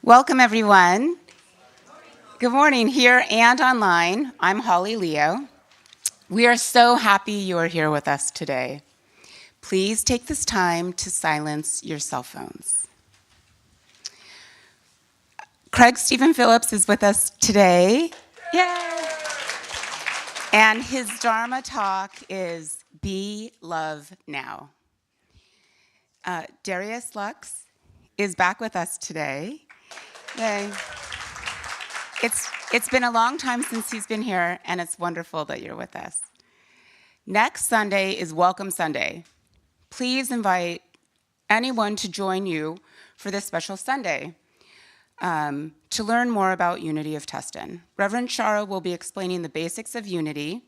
Welcome, everyone. Good morning, here and online. I'm Holly Leo. We are so happy you are here with us today. Please take this time to silence your cell phones. Craig Stephen Phillips is with us today. Yay! And his Dharma talk is Be Love Now. Darius Lux is back with us today. Yay. It's been a long time since he's been here, and it's wonderful that you're with us. Next Sunday is Welcome Sunday. Please invite anyone to join you for this special Sunday to learn more about Unity of Tustin. Reverend Shara will be explaining the basics of Unity.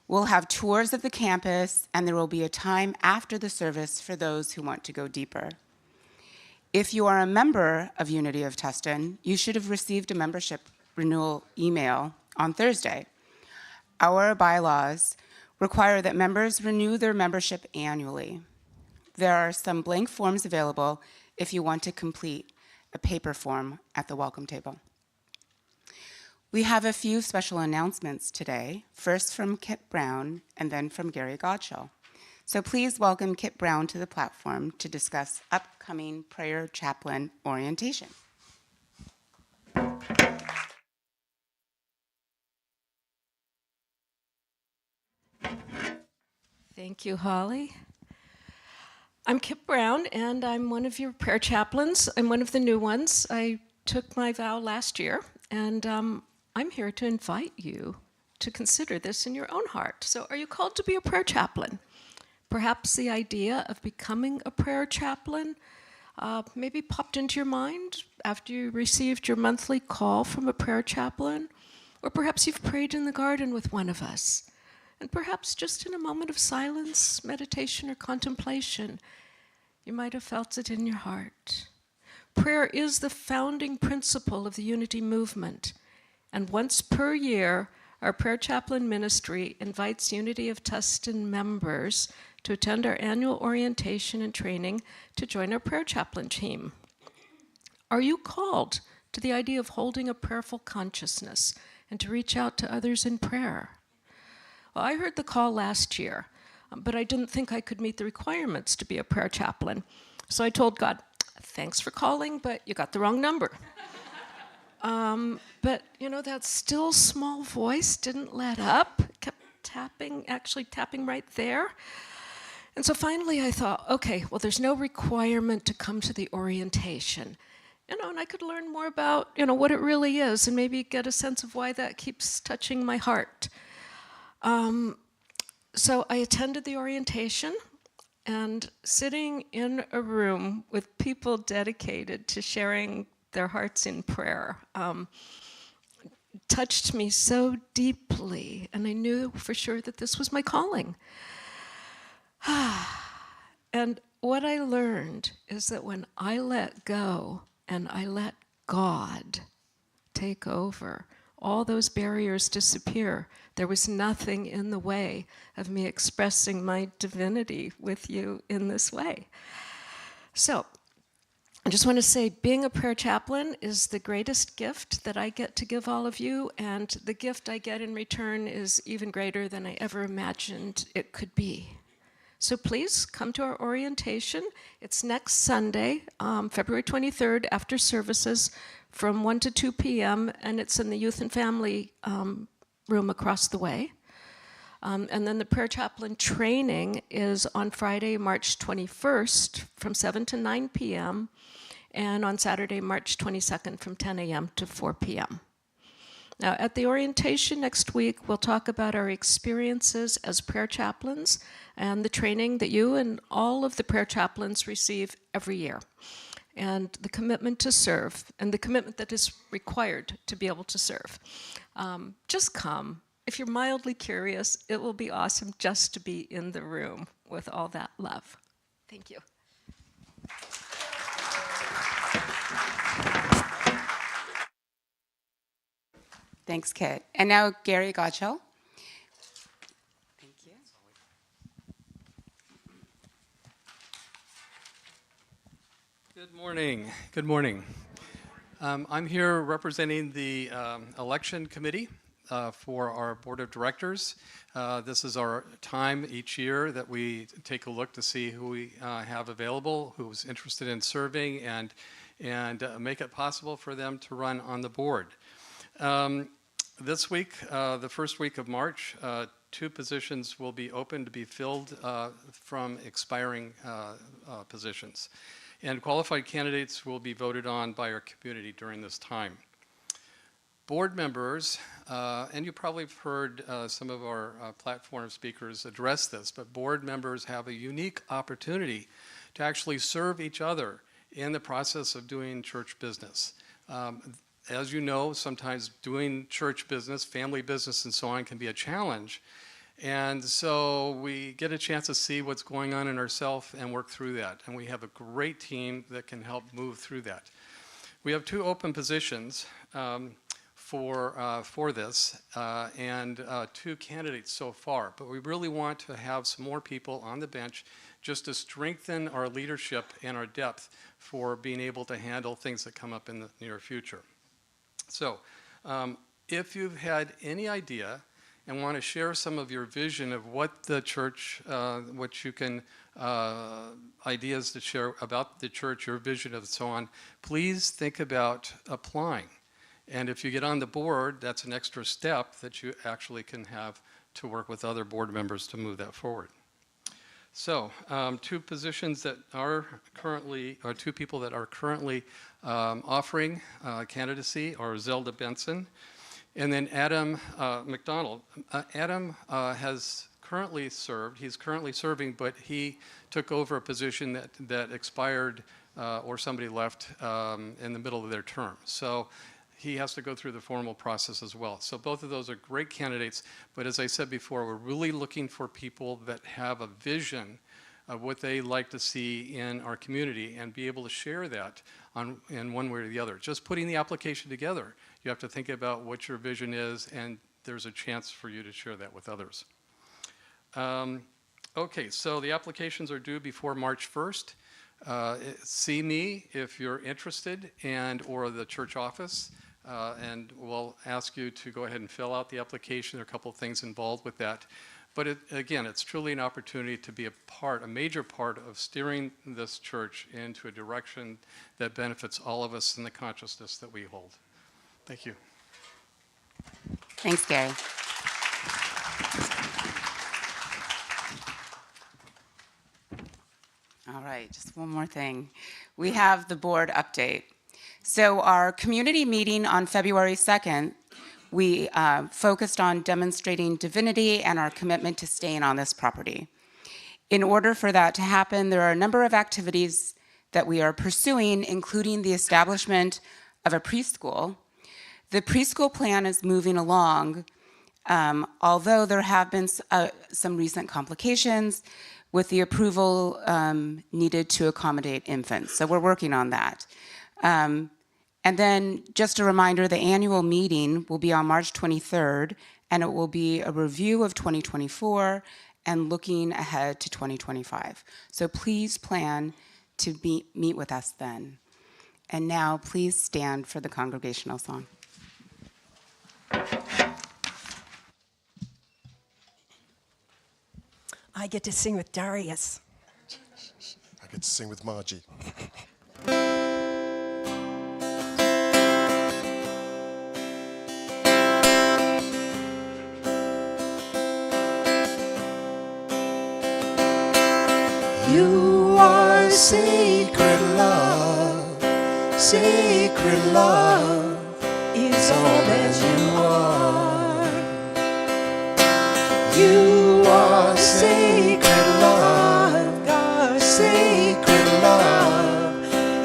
We'll have tours of the campus, and there will be a time after the service for those who want to go deeper. If you are a member of Unity of Tustin, you should have received a membership renewal email on Thursday. Our bylaws require that members renew their membership annually. There are some blank forms available if you want to complete a paper form at the welcome table. We have a few special announcements today, first from Kit Brown and then from Gary Gottschall. So please welcome Kit Brown to the platform to discuss upcoming prayer chaplain orientation. Thank you, Holly. I'm Kip Brown, and I'm one of your prayer chaplains. I'm one of the new ones. I took my vow last year, and I'm here to invite you to consider this in your own heart. So are you called to be a prayer chaplain? Perhaps the idea of becoming a prayer chaplain maybe popped into your mind after you received your monthly call from a prayer chaplain, or perhaps you've prayed in the garden with one of us. And perhaps just in a moment of silence, meditation, or contemplation, you might have felt it in your heart. Prayer is the founding principle of the Unity movement. And once per year, our prayer chaplain ministry invites Unity of Tustin members to attend our annual orientation and training to join our prayer chaplain team. Are you called to the idea of holding a prayerful consciousness and to reach out to others in prayer? Well, I heard the call last year, but I didn't think I could meet the requirements to be a prayer chaplain. So I told God, thanks for calling, but you got the wrong number. But, that still small voice didn't let up, kept tapping right there. And so finally I thought, okay, well, there's no requirement to come to the orientation. And I could learn more about, what it really is and maybe get a sense of why that keeps touching my heart. So I attended the orientation, and sitting in a room with people dedicated to sharing their hearts in prayer touched me so deeply, and I knew for sure that this was my calling. And what I learned is that when I let go and I let God take over, all those barriers disappear. There was nothing in the way of me expressing my divinity with you in this way. So, I just want to say being a prayer chaplain is the greatest gift that I get to give all of you, and the gift I get in return is even greater than I ever imagined it could be. So please come to our orientation. It's next Sunday, February 23rd, after services from 1 to 2 p.m., and it's in the Youth and Family room across the way. And then the prayer chaplain training is on Friday, March 21st from 7 to 9 p.m., and on Saturday, March 22nd from 10 a.m. to 4 p.m. Now, at the orientation next week, we'll talk about our experiences as prayer chaplains and the training that you and all of the prayer chaplains receive every year, and the commitment to serve, and the commitment that is required to be able to serve. Just come. If you're mildly curious, it will be awesome just to be in the room with all that love. Thank you. Thanks, Kit. And now Gary Gottschall. Thank you. Good morning. Good morning. I'm here representing the election committee for our board of directors. This is our time each year that we take a look to see who we have available, who's interested in serving, and make it possible for them to run on the board. This week, the first week of March, 2 positions will be open to be filled from expiring positions. And qualified candidates will be voted on by our community during this time. Board members, and you probably have heard some of our platform speakers address this, but board members have a unique opportunity to actually serve each other in the process of doing church business. As you know, sometimes doing church business, family business, and so on can be a challenge. And so we get a chance to see what's going on in ourselves and work through that. And we have a great team that can help move through that. We have 2 open positions for this and 2 candidates so far. But we really want to have some more people on the bench just to strengthen our leadership and our depth for being able to handle things that come up in the near future. So if you've had any idea and want to share some of your vision of what the church, what you can, ideas to share about the church, your vision and so on, please think about applying. And if you get on the board, that's an extra step that you actually can have to work with other board members to move that forward. So 2 positions that are currently, or 2 people that are currently offering candidacy are Zelda Benson and then Adam McDonald. Adam has currently served, he's currently serving, but he took over a position that expired or somebody left in the middle of their term. So he has to go through the formal process as well. So both of those are great candidates, but as I said before, we're really looking for people that have a vision of what they like to see in our community and be able to share that in one way or the other. Just putting the application together, you have to think about what your vision is, and there's a chance for you to share that with others. Okay, so the applications are due before March 1st. See me if you're interested or the church office, and we'll ask you to go ahead and fill out the application. There are a couple of things involved with that. But again, it's truly an opportunity to be a major part of steering this church into a direction that benefits all of us in the consciousness that we hold. Thank you. Thanks, Gary. All right, just one more thing. We have the board update. So our community meeting on February 2nd, we focused on demonstrating divinity and our commitment to staying on this property. In order for that to happen, there are a number of activities that we are pursuing, including the establishment of a preschool. The preschool plan is moving along, although there have been some recent complications with the approval needed to accommodate infants. So we're working on that. And then just a reminder, the annual meeting will be on March 23rd, and it will be a review of 2024 and looking ahead to 2025. So please plan to meet with us then. And now please stand for the congregational song. I get to sing with Darius. I get to sing with Margie. You are sacred love, sacred love is all that you are. You are sacred love, God, sacred love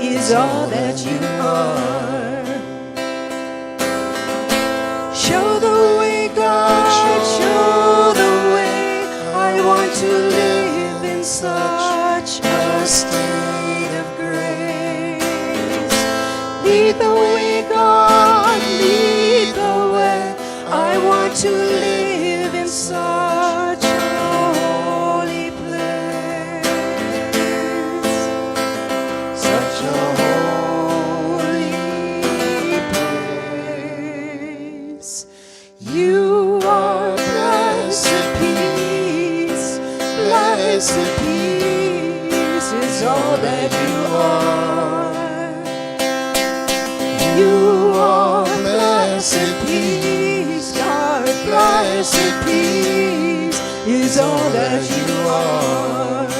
is all that you are. Show the way, God, show the way. I want to live in such a state of grace. Lead the way, God, lead the way. I want to live in such a holy place. Such a holy You are blessed peace, God, blessed peace is all that you are.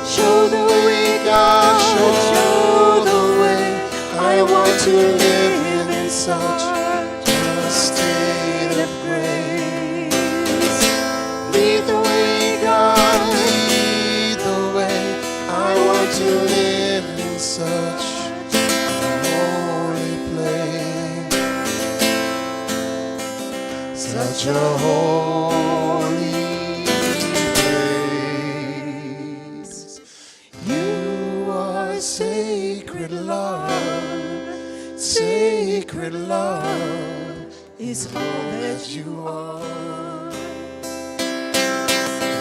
Show the way, God, show the way. I want to live in such a state of grace. Lead the way, God, lead the way. I want to live in such a holy place, such a holy place. You are sacred love, sacred love is all that you are.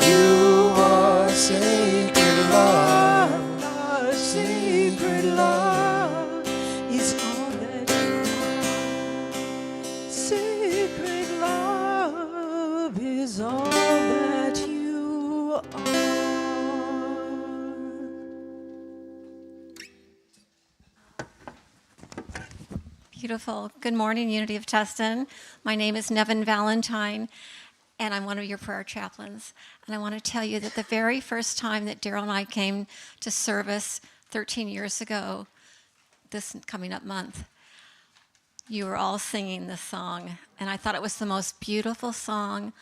You are sacred love, sacred love is all that you are. Sacred love is all that you are. Beautiful. Good morning, Unity of Tustin. My name is Nevin Valentine, and I'm one of your prayer chaplains. And I want to tell you that the very first time that Daryl and I came to service 13 years ago, this coming up month, you were all singing this song. And I thought it was the most beautiful song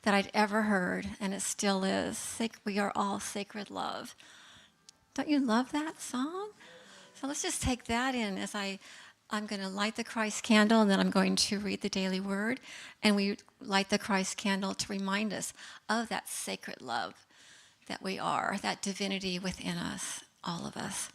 that I'd ever heard, and it still is. We are all sacred love. Don't you love that song? So let's just take that in as I'm going to light the Christ candle, and then I'm going to read the daily word. And we light the Christ candle to remind us of that sacred love that we are, that divinity within us, all of us.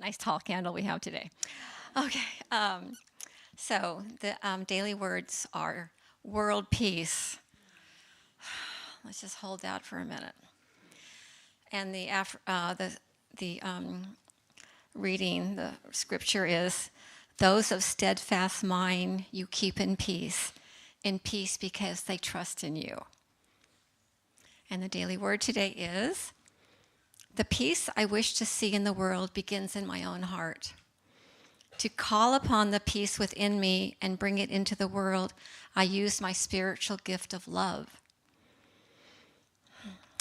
Nice tall candle we have today. Okay, so the daily words are world peace. Let's just hold that for a minute. And the reading, the scripture is, those of steadfast mind you keep in peace because they trust in you. And the daily word today is, the peace I wish to see in the world begins in my own heart. To call upon the peace within me and bring it into the world, I use my spiritual gift of love.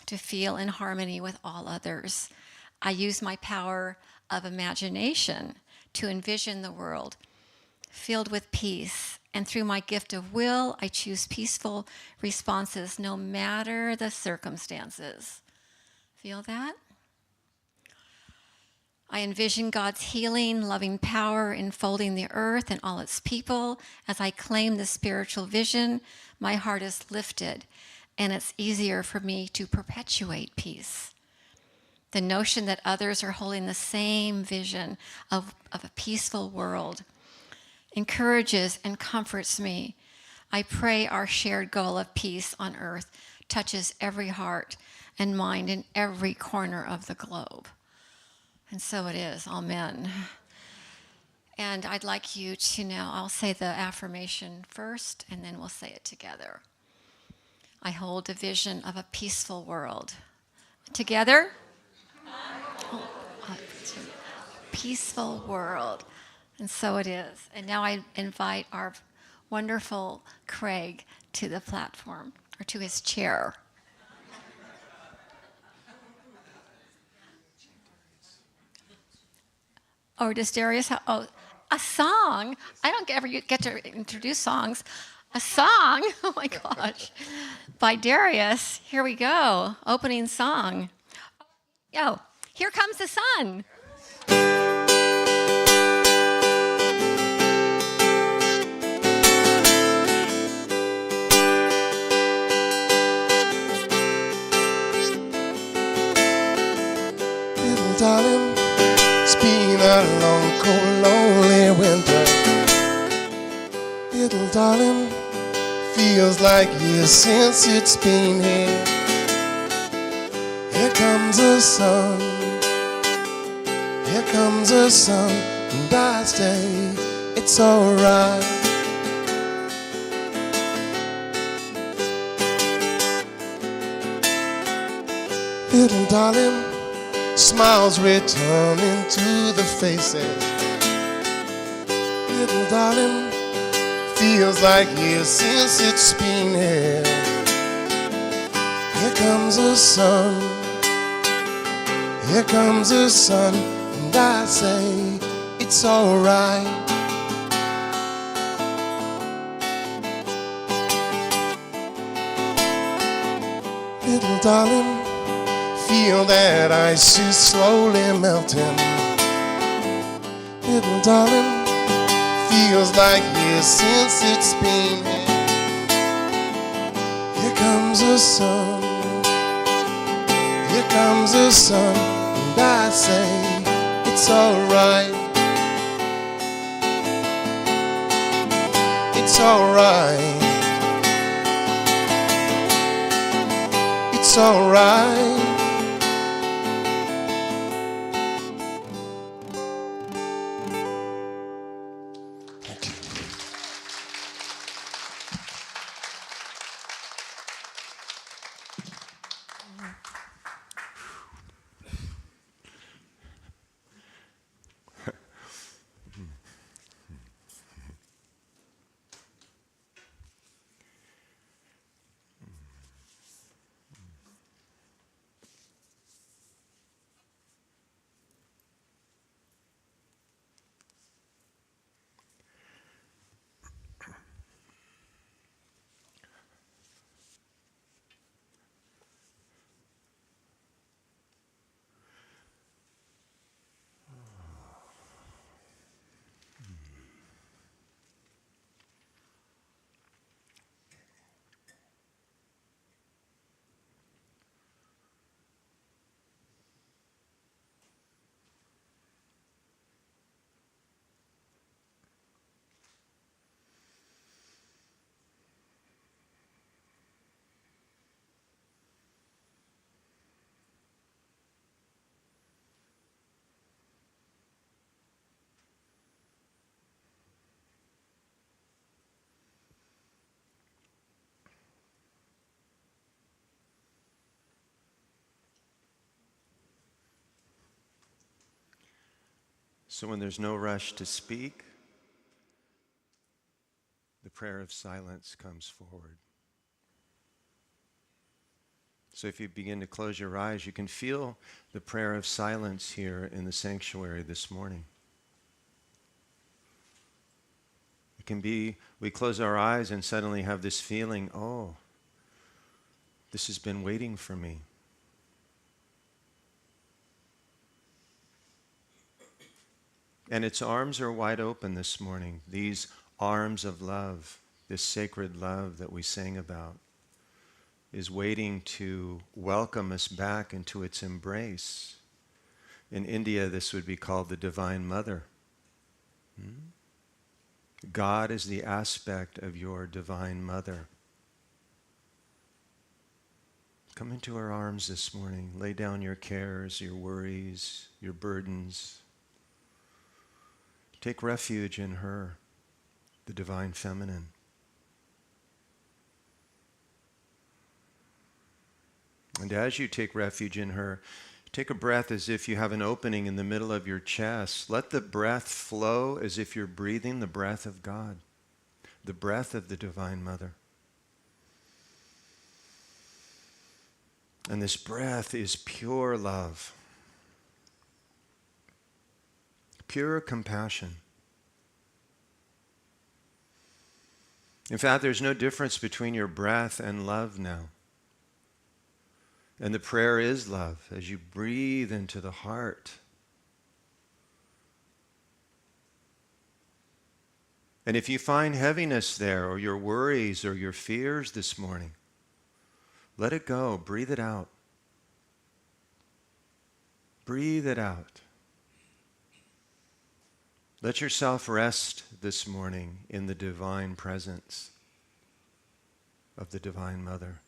To feel in harmony with all others, I use my power of imagination to envision the world filled with peace. And through my gift of will, I choose peaceful responses no matter the circumstances. Feel that? I envision God's healing, loving power enfolding the earth and all its people. As I claim this spiritual vision, my heart is lifted, and it's easier for me to perpetuate peace. The notion that others are holding the same vision of a peaceful world encourages and comforts me. I pray our shared goal of peace on earth touches every heart and mind in every corner of the globe. And so it is. Amen. And I'd like you to now, I'll say the affirmation first, and then we'll say it together. I hold a vision of a peaceful world. Together? Peaceful world. And so it is. And now I invite our wonderful Craig to the platform, or to his chair. Or does Darius have, a song? I don't ever get to introduce songs. A song? Oh my gosh. By Darius. Here we go. Opening song. Oh, Here Comes the Sun. Little darling, it's been a long, cold, lonely winter. Little darling, feels like years since it's been here. comes the sun. Here comes the sun, and I say it's alright. Little darling, smiles returning to the faces. Little darling, feels like years since it's been here. Here comes the sun. Here comes the sun, and I say it's alright. Little darling, feel that ice is slowly melting. Little darling, feels like years since it's been here. Here comes the sun. Here comes the sun, and I say it's alright. It's alright. It's alright. Thank you. So when there's no rush to speak, the prayer of silence comes forward. So if you begin to close your eyes, you can feel the prayer of silence here in the sanctuary this morning. It can be, we close our eyes and suddenly have this feeling, oh, this has been waiting for me. And its arms are wide open this morning, these arms of love, this sacred love that we sang about, is waiting to welcome us back into its embrace. In India, this would be called the Divine Mother. God is the aspect of your Divine Mother. Come into her arms this morning. Lay down your cares, your worries, your burdens. Take refuge in her, the Divine Feminine. And as you take refuge in her, take a breath as if you have an opening in the middle of your chest. Let the breath flow as if you're breathing the breath of God, the breath of the Divine Mother. And this breath is pure love, pure compassion. In fact, there's no difference between your breath and love now. And the prayer is love as you breathe into the heart. And if you find heaviness there, or your worries or your fears this morning, let it go. Breathe it out. Breathe it out. Let yourself rest this morning in the divine presence of the Divine Mother.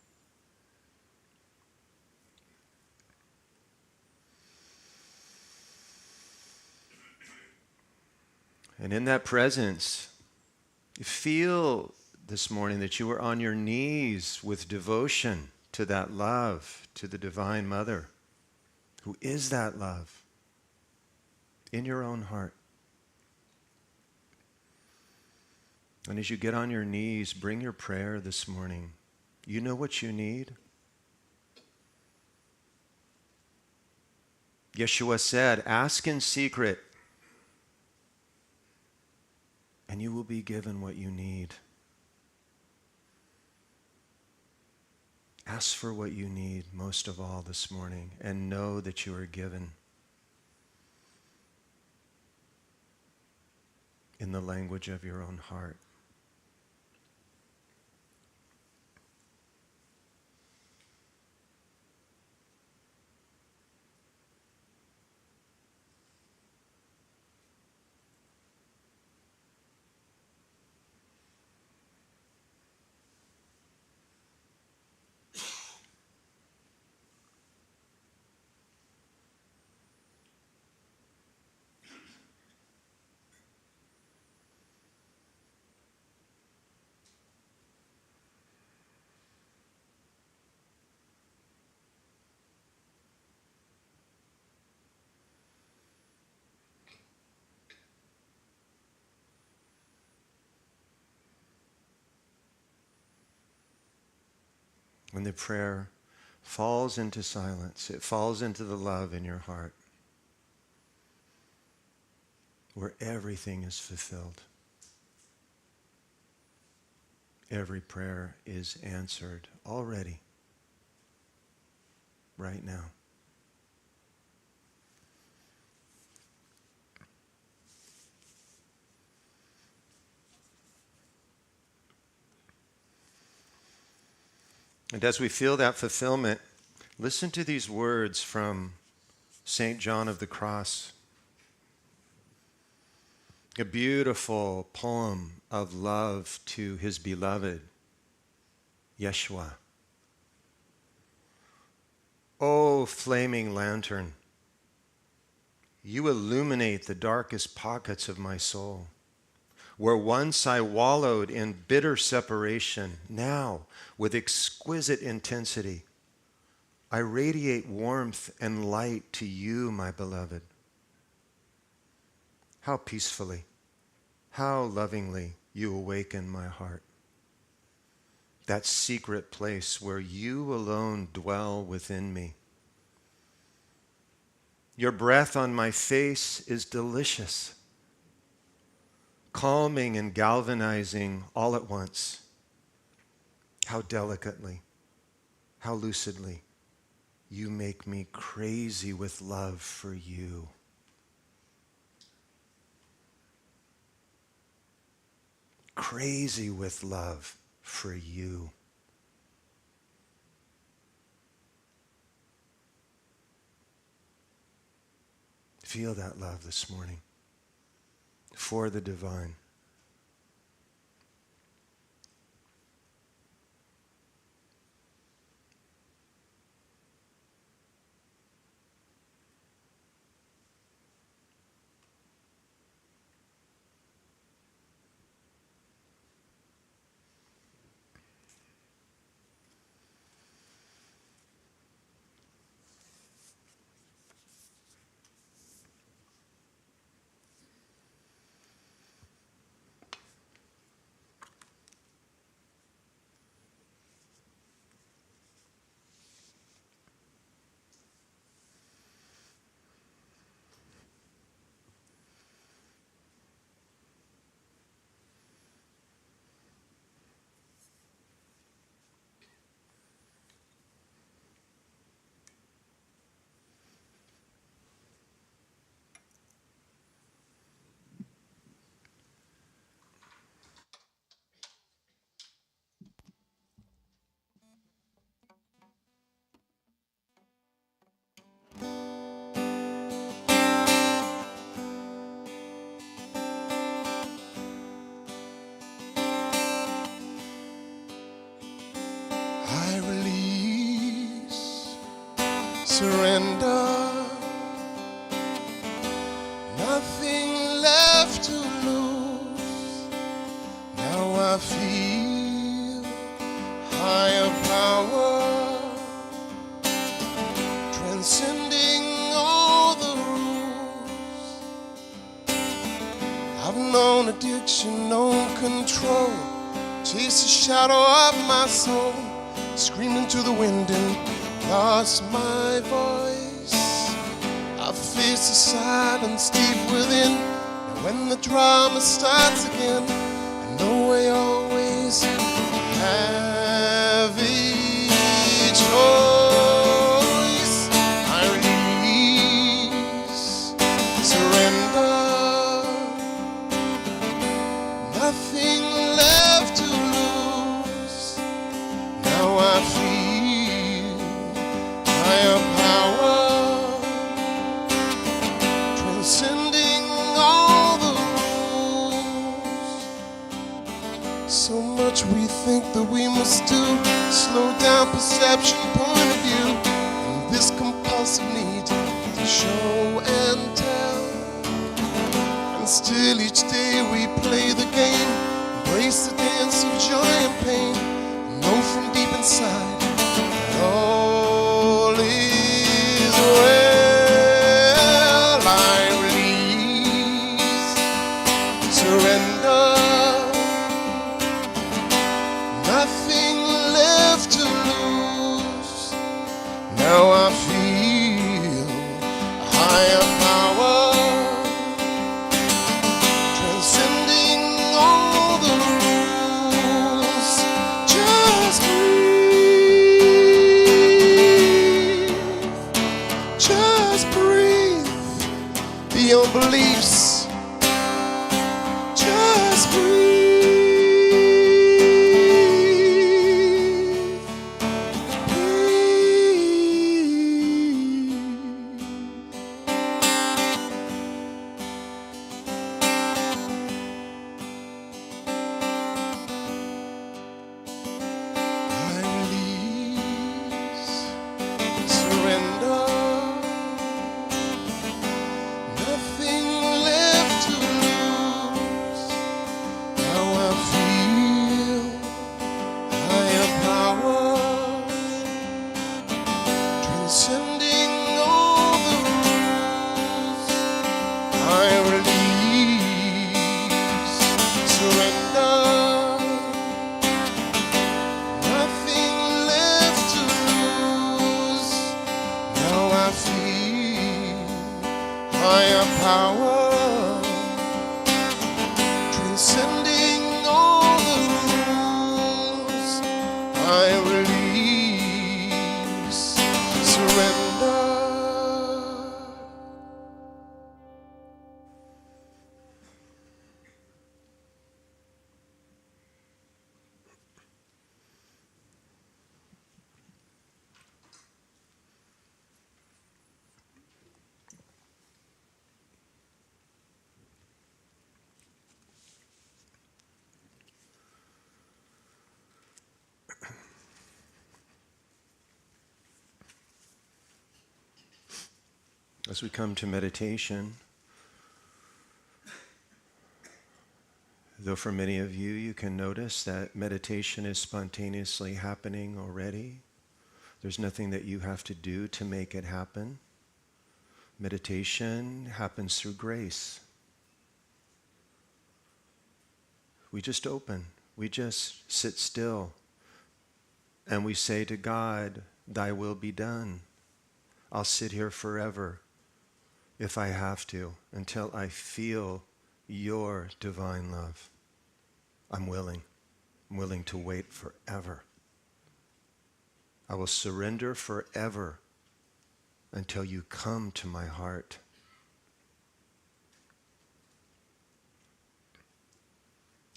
And in that presence, you feel this morning that you are on your knees with devotion to that love, to the Divine Mother, who is that love in your own heart. And as you get on your knees, bring your prayer this morning. You know what you need? Yeshua said, ask in secret, and you will be given what you need. Ask for what you need most of all this morning, and know that you are given in the language of your own heart. When the prayer falls into silence, it falls into the love in your heart, where everything is fulfilled. Every prayer is answered already, right now. And as we feel that fulfillment, listen to these words from St. John of the Cross. A beautiful poem of love to his beloved, Yeshua. O flaming lantern, you illuminate the darkest pockets of my soul. Where once I wallowed in bitter separation, now, with exquisite intensity, I radiate warmth and light to you, my beloved. How peacefully, how lovingly you awaken my heart. That secret place where you alone dwell within me. Your breath on my face is delicious, calming and galvanizing all at once. How delicately, how lucidly you make me crazy with love for you. Crazy with love for you. Feel that love this morning for the divine. I release, surrender, nothing left to lose. I feel higher power transcending all the rules. I've known addiction, known control, chased the shadow of my soul, screamed into the wind and lost my voice. I face the silence deep within, and when the drama starts again, I know I always have a choice. I release, surrender, nothing left to lose. Now I feel higher power transcending all the rules. So much we think that we must do, slow down perception, point of view, and this compulsive need to show and tell. And still each day we play the game, embrace the dance of joy and pain, and know from deep inside that all is well. I release, surrender, nothing left to lose. Now I feel a higher power transcending all the rules. Just breathe, just breathe beyond beliefs. Just breathe. I release, surrender, nothing left to lose. Now I feel higher power transcending all the rules. I release, surrender, nothing left to lose. Now I feel higher power transcending all the rules. I release, surrender. As we come to meditation, though for many of you, you can notice that meditation is spontaneously happening already. There's nothing that you have to do to make it happen. Meditation happens through grace. We just open. We just sit still. And we say to God, "Thy will be done." I'll sit here forever if I have to, until I feel your divine love. I'm willing. I'm willing to wait forever. I will surrender forever until you come to my heart.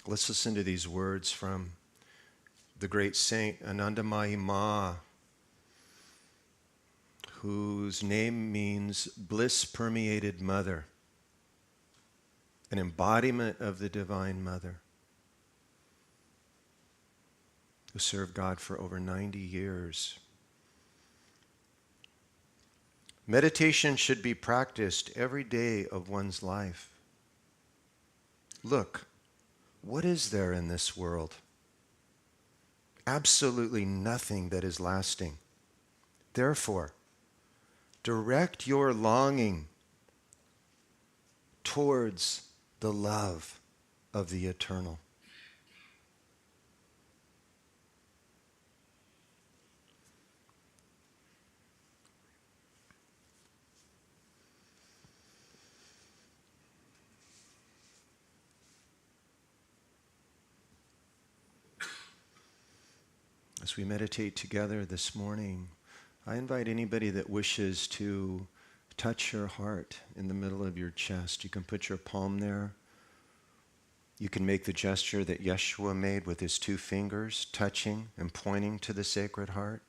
Let's listen to these words from the great saint Anandamayi Ma, whose name means bliss-permeated mother, an embodiment of the Divine Mother, who served God for over 90 years. Meditation should be practiced every day of one's life. Look, What is there in this world? Absolutely nothing that is lasting. Therefore, direct your longing towards the love of the eternal. As we meditate together this morning, I invite anybody that wishes to touch your heart in the middle of your chest. You can put your palm there. You can make the gesture that Yeshua made with his 2 fingers, touching and pointing to the Sacred Heart.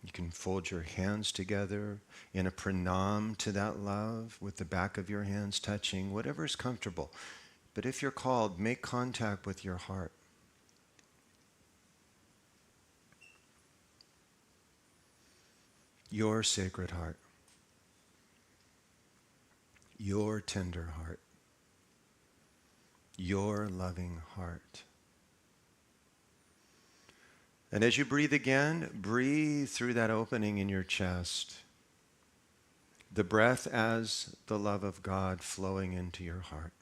You can fold your hands together in a pranam to that love with the back of your hands touching, whatever is comfortable. But if you're called, make contact with your heart. Your Sacred Heart, your tender heart, your loving heart. And as you breathe again, breathe through that opening in your chest. The breath as the love of God flowing into your heart.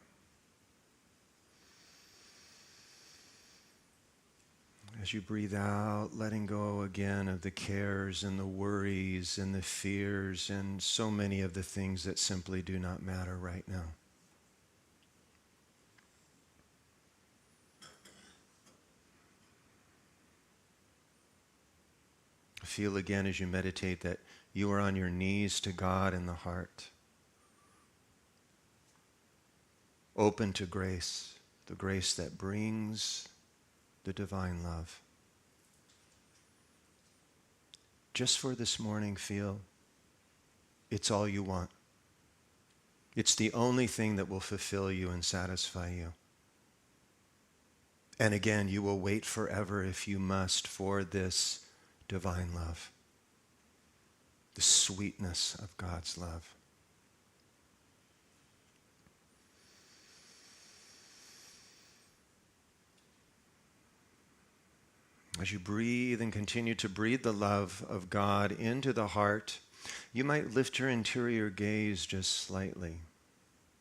As you breathe out, letting go again of the cares and the worries and the fears and so many of the things that simply do not matter right now. Feel again as you meditate that you are on your knees to God in the heart. Open to grace, the grace that brings the divine love. Just for this morning, feel it's all you want. It's the only thing that will fulfill you and satisfy you. And again, you will wait forever if you must for this divine love, the sweetness of God's love. As you breathe and continue to breathe the love of God into the heart, you might lift your interior gaze just slightly,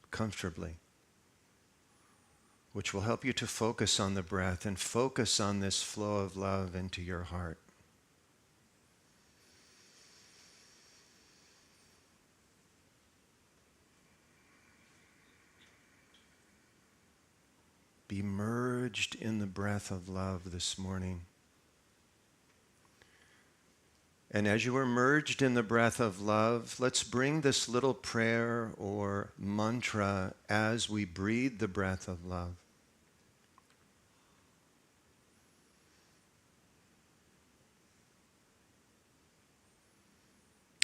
comfortably, which will help you to focus on the breath and focus on this flow of love into your heart. Be merged in the breath of love this morning. And as you are merged in the breath of love, let's bring this little prayer or mantra as we breathe the breath of love.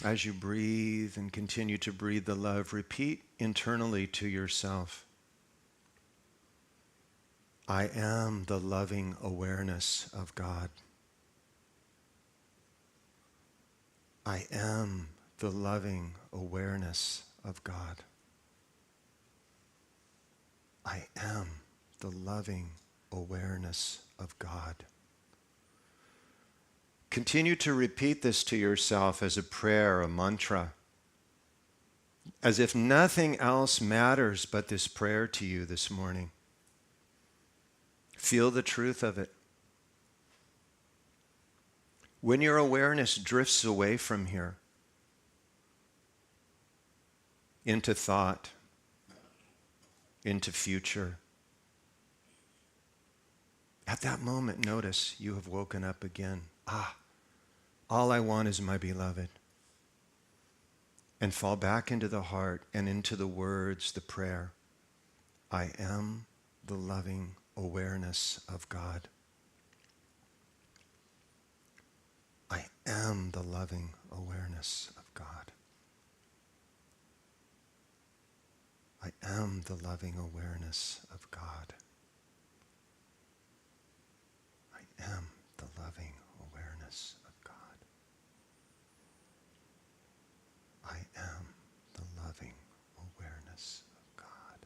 As you breathe and continue to breathe the love, repeat internally to yourself, I am the loving awareness of God. I am the loving awareness of God. I am the loving awareness of God. Continue to repeat this to yourself as a prayer, a mantra, as if nothing else matters but this prayer to you this morning. Feel the truth of it. When your awareness drifts away from here into thought, into future, at that moment, notice you have woken up again. All I want is my beloved. And fall back into the heart and into the words, the prayer. I am the loving awareness of God. I am the loving awareness of God. I am the loving awareness of God. I am the loving awareness of God. I am the loving awareness of God.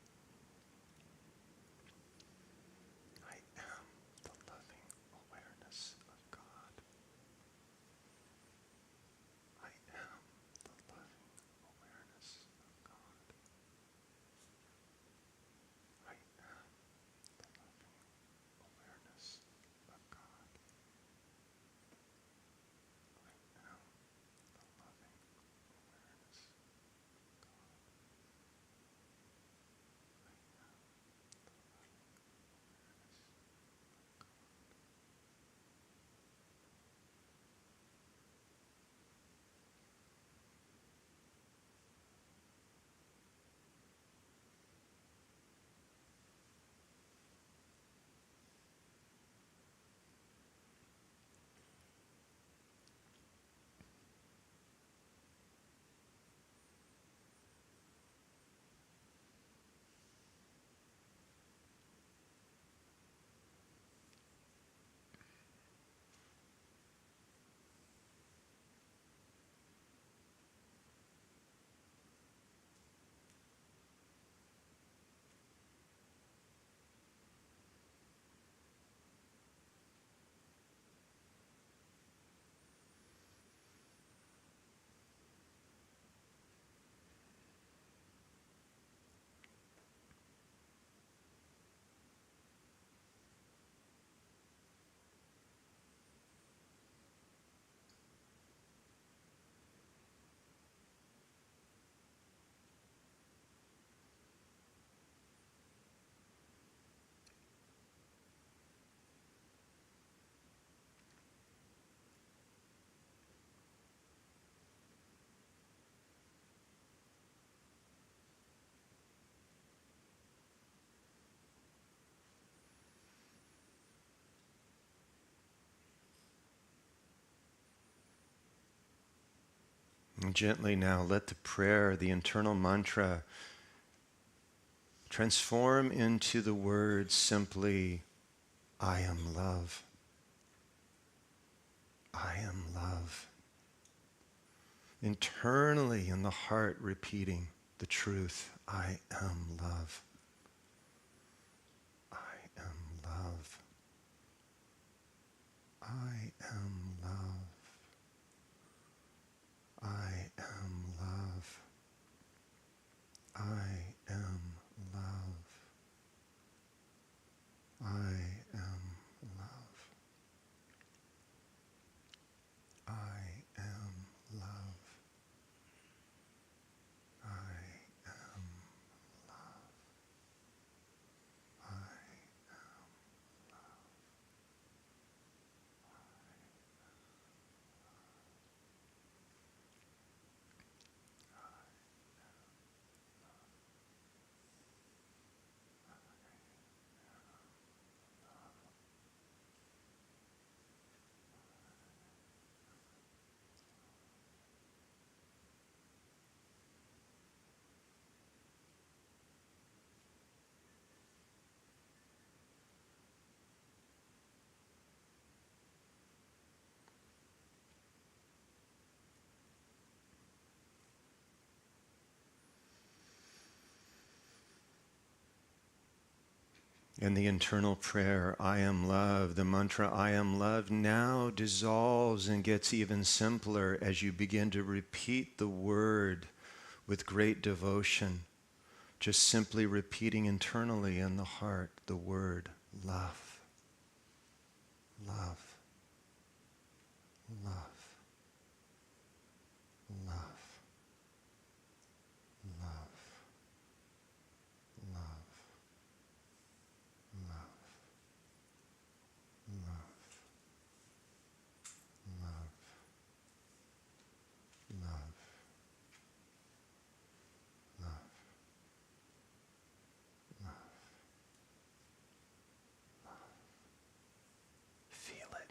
And gently now, let the prayer, the internal mantra, transform into the words simply, I am love. I am love. Internally in the heart repeating the truth, I am love. I am love. I am love. I am love. I am love. I am love. I am love. I am love. And the internal prayer, I am love, the mantra, I am love, now dissolves and gets even simpler as you begin to repeat the word with great devotion. Just simply repeating internally in the heart the word love, love, love, love, love, love, love, love, love, love, love, love. Feel it.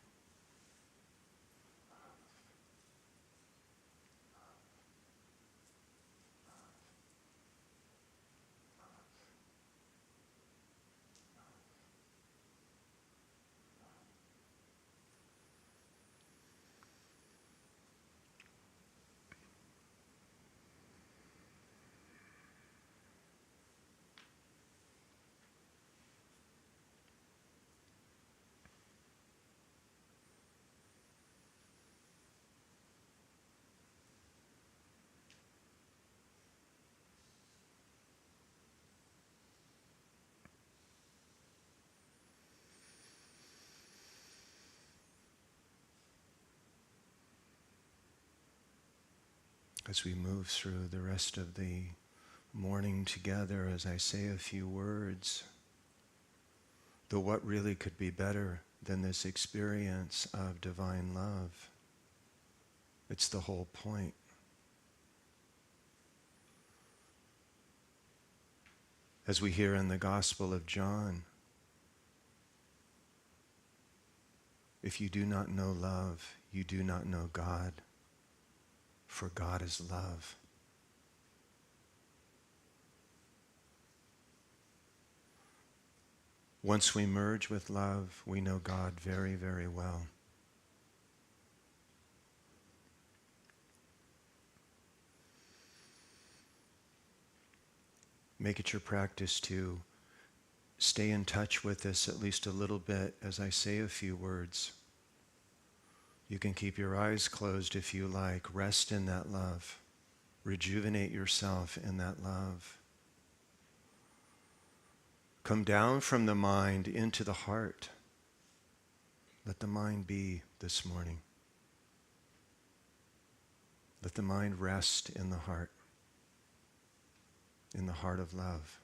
As we move through the rest of the morning together, as I say a few words, though what really could be better than this experience of divine love? It's the whole point. As we hear in the Gospel of John, if you do not know love, you do not know God, for God is love. Once we merge with love, we know God very, very well. Make it your practice to stay in touch with this at least a little bit as I say a few words. You can keep your eyes closed if you like. Rest in that love. Rejuvenate yourself in that love. Come down from the mind into the heart. Let the mind be this morning. Let the mind rest in the heart of love.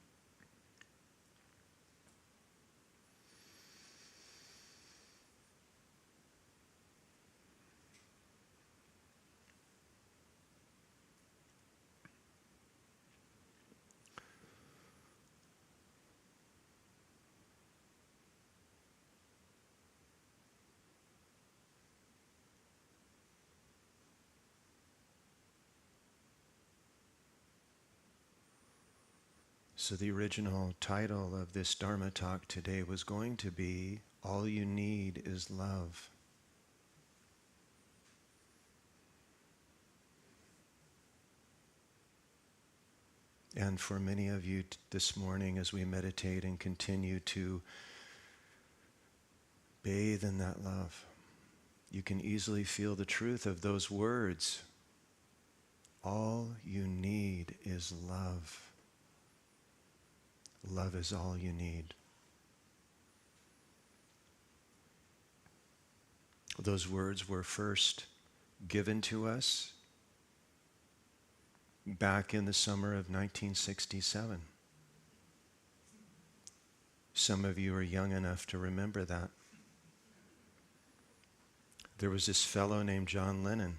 So the original title of this Dharma talk today was going to be All You Need Is Love. And for many of you this morning, as we meditate and continue to bathe in that love, you can easily feel the truth of those words. All you need is love. Love is all you need. Those words were first given to us back in the summer of 1967. Some of you are young enough to remember that. There was this fellow named John Lennon,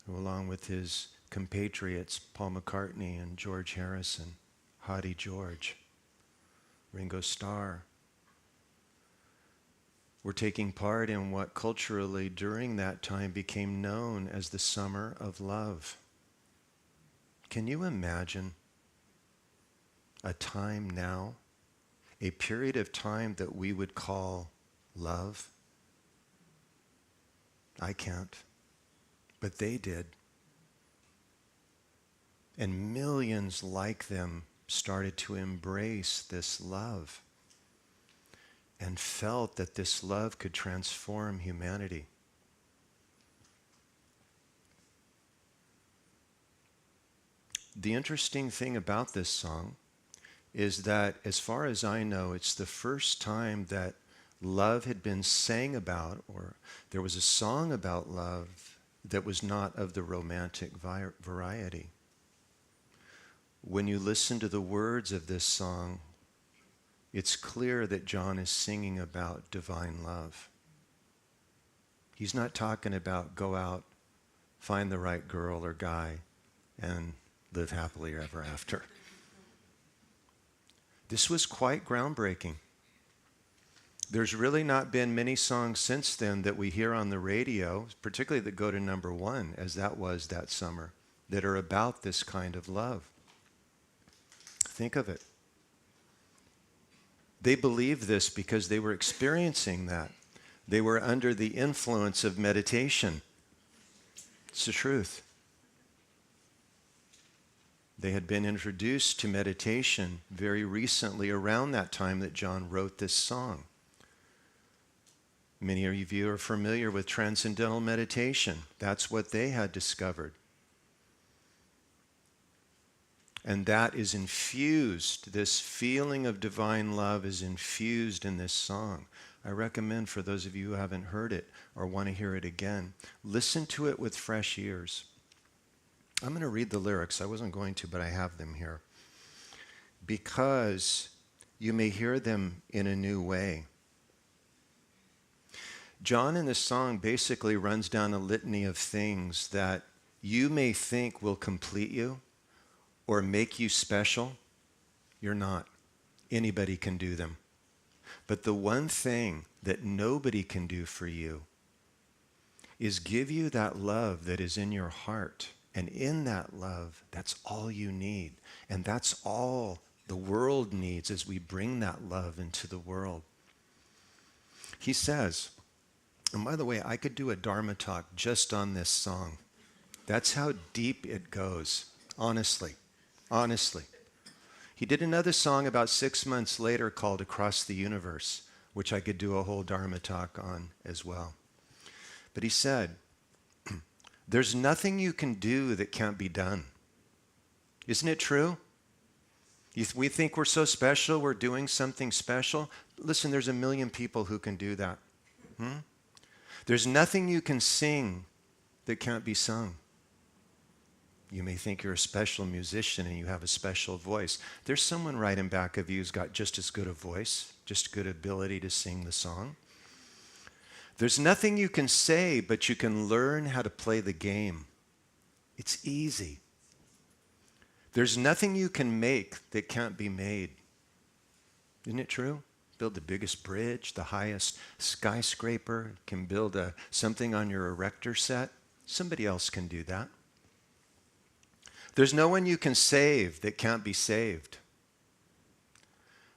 who along with his compatriots Paul McCartney and George Harrison, Hadi George, Ringo Starr, were taking part in what culturally during that time became known as the Summer of Love. Can you imagine a time now, a period of time that we would call love? I can't, but they did. And millions like them started to embrace this love and felt that this love could transform humanity. The interesting thing about this song is that, as far as I know, it's the first time that love had been sang about, or there was a song about love that was not of the romantic variety. When you listen to the words of this song, it's clear that John is singing about divine love. He's not talking about go out, find the right girl or guy, and live happily ever after. This was quite groundbreaking. There's really not been many songs since then that we hear on the radio, particularly that go to number one, as that was that summer, that are about this kind of love. Think of it. They believed this because they were experiencing that. They were under the influence of meditation. It's the truth. They had been introduced to meditation very recently, around that time that John wrote this song. Many of you are familiar with transcendental meditation. That's what they had discovered. And that is infused, this feeling of divine love is infused in this song. I recommend, for those of you who haven't heard it or want to hear it again, listen to it with fresh ears. I'm going to read the lyrics. I wasn't going to, but I have them here. Because you may hear them in a new way. John in this song basically runs down a litany of things that you may think will complete you or make you special. You're not. Anybody can do them. But the one thing that nobody can do for you is give you that love that is in your heart. And in that love, that's all you need. And that's all the world needs as we bring that love into the world. He says, and by the way, I could do a Dharma talk just on this song. That's how deep it goes, honestly. Honestly. He did another song about 6 months later called Across the Universe, which I could do a whole Dharma talk on as well. But he said, there's nothing you can do that can't be done. Isn't it true? We think we're so special, we're doing something special. Listen, there's 1 million people who can do that. There's nothing you can sing that can't be sung. You may think you're a special musician and you have a special voice. There's someone right in back of you who's got just as good a voice, just good ability to sing the song. There's nothing you can say, but you can learn how to play the game. It's easy. There's nothing you can make that can't be made. Isn't it true? Build the biggest bridge, the highest skyscraper, can build something on your erector set. Somebody else can do that. There's no one you can save that can't be saved.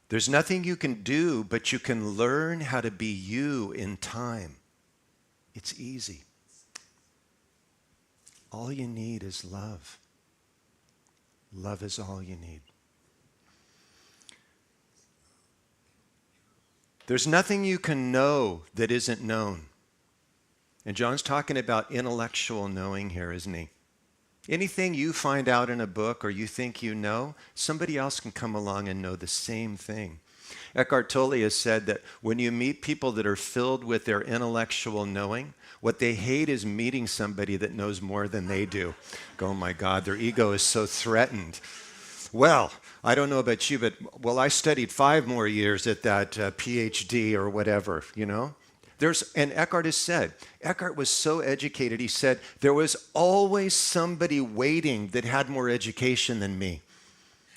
There's nothing you can do, but you can learn how to be you in time. It's easy. All you need is love. Love is all you need. There's nothing you can know that isn't known. And John's talking about intellectual knowing here, isn't he? Anything you find out in a book or you think you know, somebody else can come along and know the same thing. Eckhart Tolle has said that when you meet people that are filled with their intellectual knowing, what they hate is meeting somebody that knows more than they do. Oh my God, their ego is so threatened. Well, I don't know about you, but I studied 5 more years at that PhD or whatever, you know? And Eckhart has said, Eckhart was so educated, he said, there was always somebody waiting that had more education than me.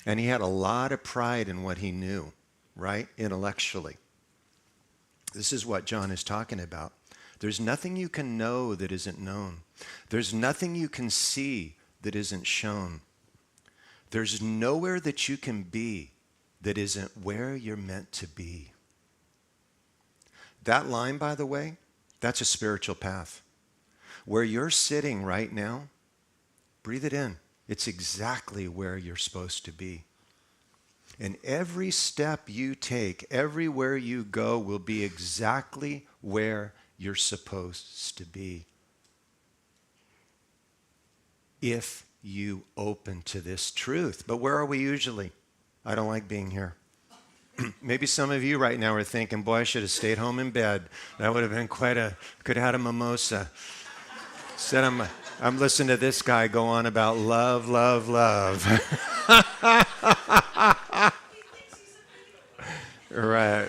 And he had a lot of pride in what he knew, right? Intellectually. This is what John is talking about. There's nothing you can know that isn't known. There's nothing you can see that isn't shown. There's nowhere that you can be that isn't where you're meant to be. That line, by the way, that's a spiritual path. Where you're sitting right now, breathe it in. It's exactly where you're supposed to be. And every step you take, everywhere you go, will be exactly where you're supposed to be. If you open to this truth. But where are we usually? I don't like being here. Maybe some of you right now are thinking, boy, I should have stayed home in bed. That would have been could have had a mimosa. Instead, I'm listening to this guy go on about love, love, love. Right.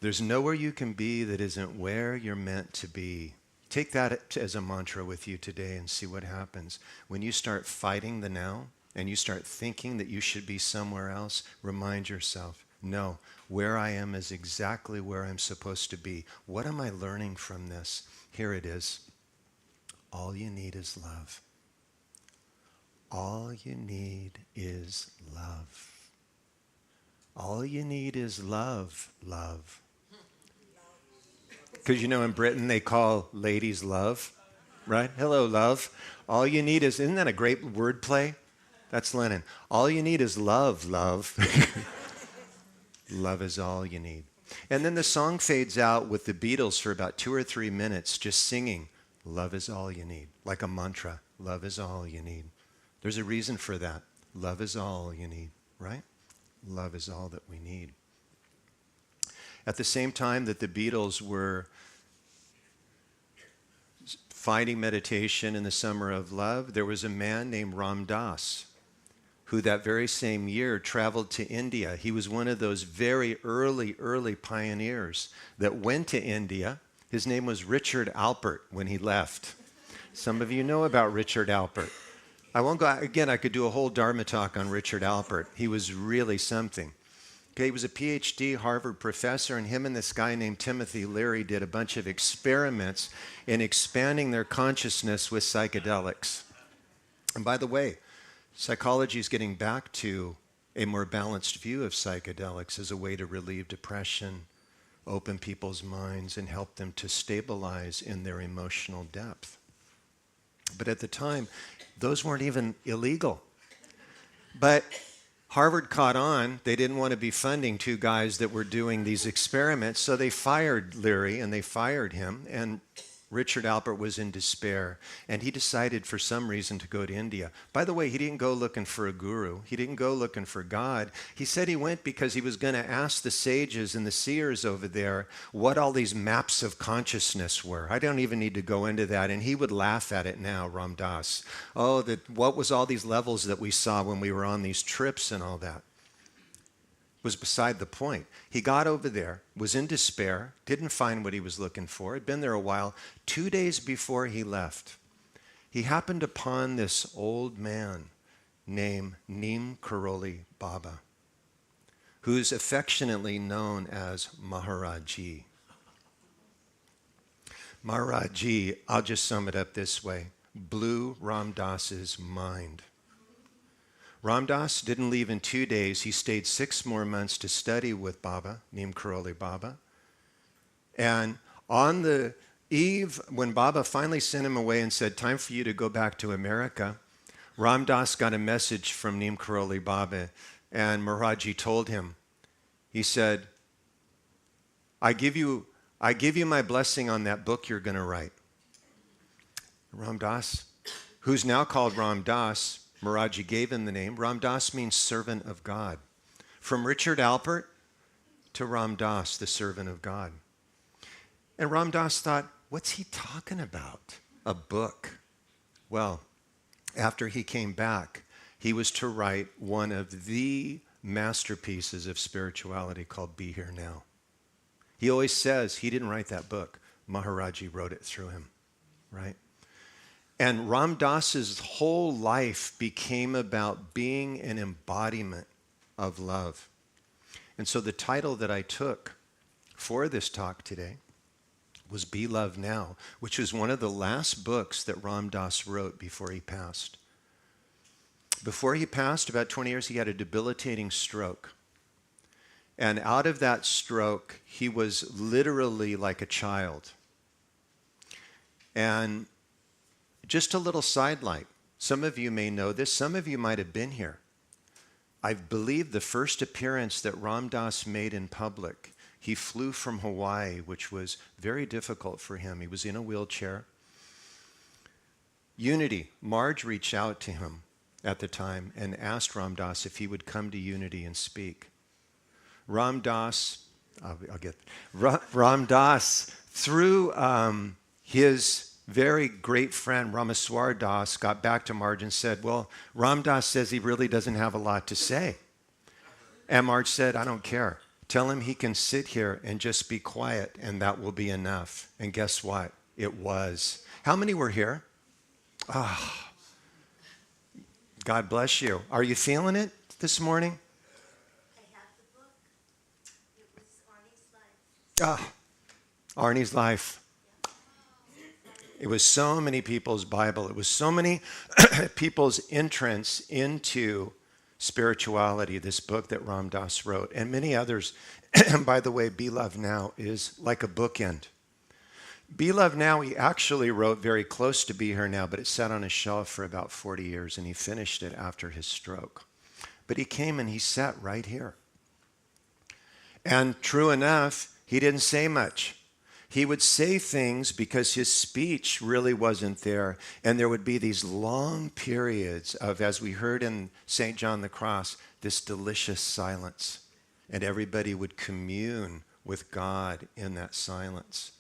There's nowhere you can be that isn't where you're meant to be. Take that as a mantra with you today and see what happens. When you start fighting the now and you start thinking that you should be somewhere else, remind yourself, no, where I am is exactly where I'm supposed to be. What am I learning from this? Here it is. All you need is love. All you need is love. All you need is love, love. Because you know in Britain they call ladies love, right? Hello, love. All you need is, isn't that a great wordplay? That's Lennon. All you need is love, love. Love is all you need. And then the song fades out with the Beatles for about 2 or 3 minutes just singing, love is all you need, like a mantra. Love is all you need. There's a reason for that. Love is all you need, right? Love is all that we need. At the same time that the Beatles were finding meditation in the summer of love, there was a man named Ram Dass who that very same year traveled to India. He was one of those very early pioneers that went to India. His name was Richard Alpert when he left. Some of you know about Richard Alpert. I won't go, again, I could do a whole Dharma talk on Richard Alpert. He was really something. Okay, he was a PhD Harvard professor, and him and this guy named Timothy Leary did a bunch of experiments in expanding their consciousness with psychedelics. And by the way, psychology is getting back to a more balanced view of psychedelics as a way to relieve depression, open people's minds, and help them to stabilize in their emotional depth. But at the time, those weren't even illegal. But Harvard caught on. They didn't want to be funding 2 guys that were doing these experiments, so they fired Leary and they fired him, and Richard Alpert was in despair, and he decided for some reason to go to India. By the way, he didn't go looking for a guru. He didn't go looking for God. He said he went because he was going to ask the sages and the seers over there what all these maps of consciousness were. I don't even need to go into that, and he would laugh at it now, Ram Dass. Oh, what was all these levels that we saw when we were on these trips and all that? Was beside the point. He got over there, was in despair, didn't find what he was looking for, had been there a while. 2 days before he left, he happened upon this old man named Neem Karoli Baba, who's affectionately known as Maharaji. Maharaji, I'll just sum it up this way, blew Ram Dass's mind. Ram Dass didn't leave in 2 days. He stayed 6 more months to study with Baba, Neem Karoli Baba. And on the eve, when Baba finally sent him away and said, time for you to go back to America, Ram Dass got a message from Neem Karoli Baba, and Maharaji told him, he said, I give you my blessing on that book you're going to write. Ram Dass, who's now called Ram Dass, Maharaji gave him the name. Ram Dass means servant of God. From Richard Alpert to Ram Dass, the servant of God. And Ram Dass thought, what's he talking about? A book. Well, after he came back, he was to write one of the masterpieces of spirituality called Be Here Now. He always says he didn't write that book. Maharaji wrote it through him, right? And Ram Dass's whole life became about being an embodiment of love. And so the title that I took for this talk today was Be Love Now, which was one of the last books that Ram Dass wrote before he passed. Before he passed, about 20 years, he had a debilitating stroke. And out of that stroke, he was literally like a child. And just a little sidelight. Some of you may know this. Some of you might have been here. I believe the first appearance that Ram Dass made in public, he flew from Hawaii, which was very difficult for him. He was in a wheelchair. Unity, Marge reached out to him at the time and asked Ram Dass if he would come to Unity and speak. Ram Dass, Ram Dass, through his very great friend Ramaswar Das, got back to Marge and said, well, Ram Dass says he really doesn't have a lot to say. And Marge said, I don't care. Tell him he can sit here and just be quiet, and that will be enough. And guess what? It was. How many were here? Oh, God bless you. Are you feeling it this morning? I have the book. It was Arnie's life. Arnie's life. It was so many people's Bible. It was so many people's entrance into spirituality, this book that Ram Dass wrote, and many others. By the way, Be Love Now is like a bookend. Be Love Now, he actually wrote very close to Be Here Now, but it sat on his shelf for about 40 years, and he finished it after his stroke. But he came and he sat right here. And true enough, he didn't say much. He would say things because his speech really wasn't there. And there would be these long periods of, as we heard in St. John the Cross, this delicious silence. And everybody would commune with God in that silence.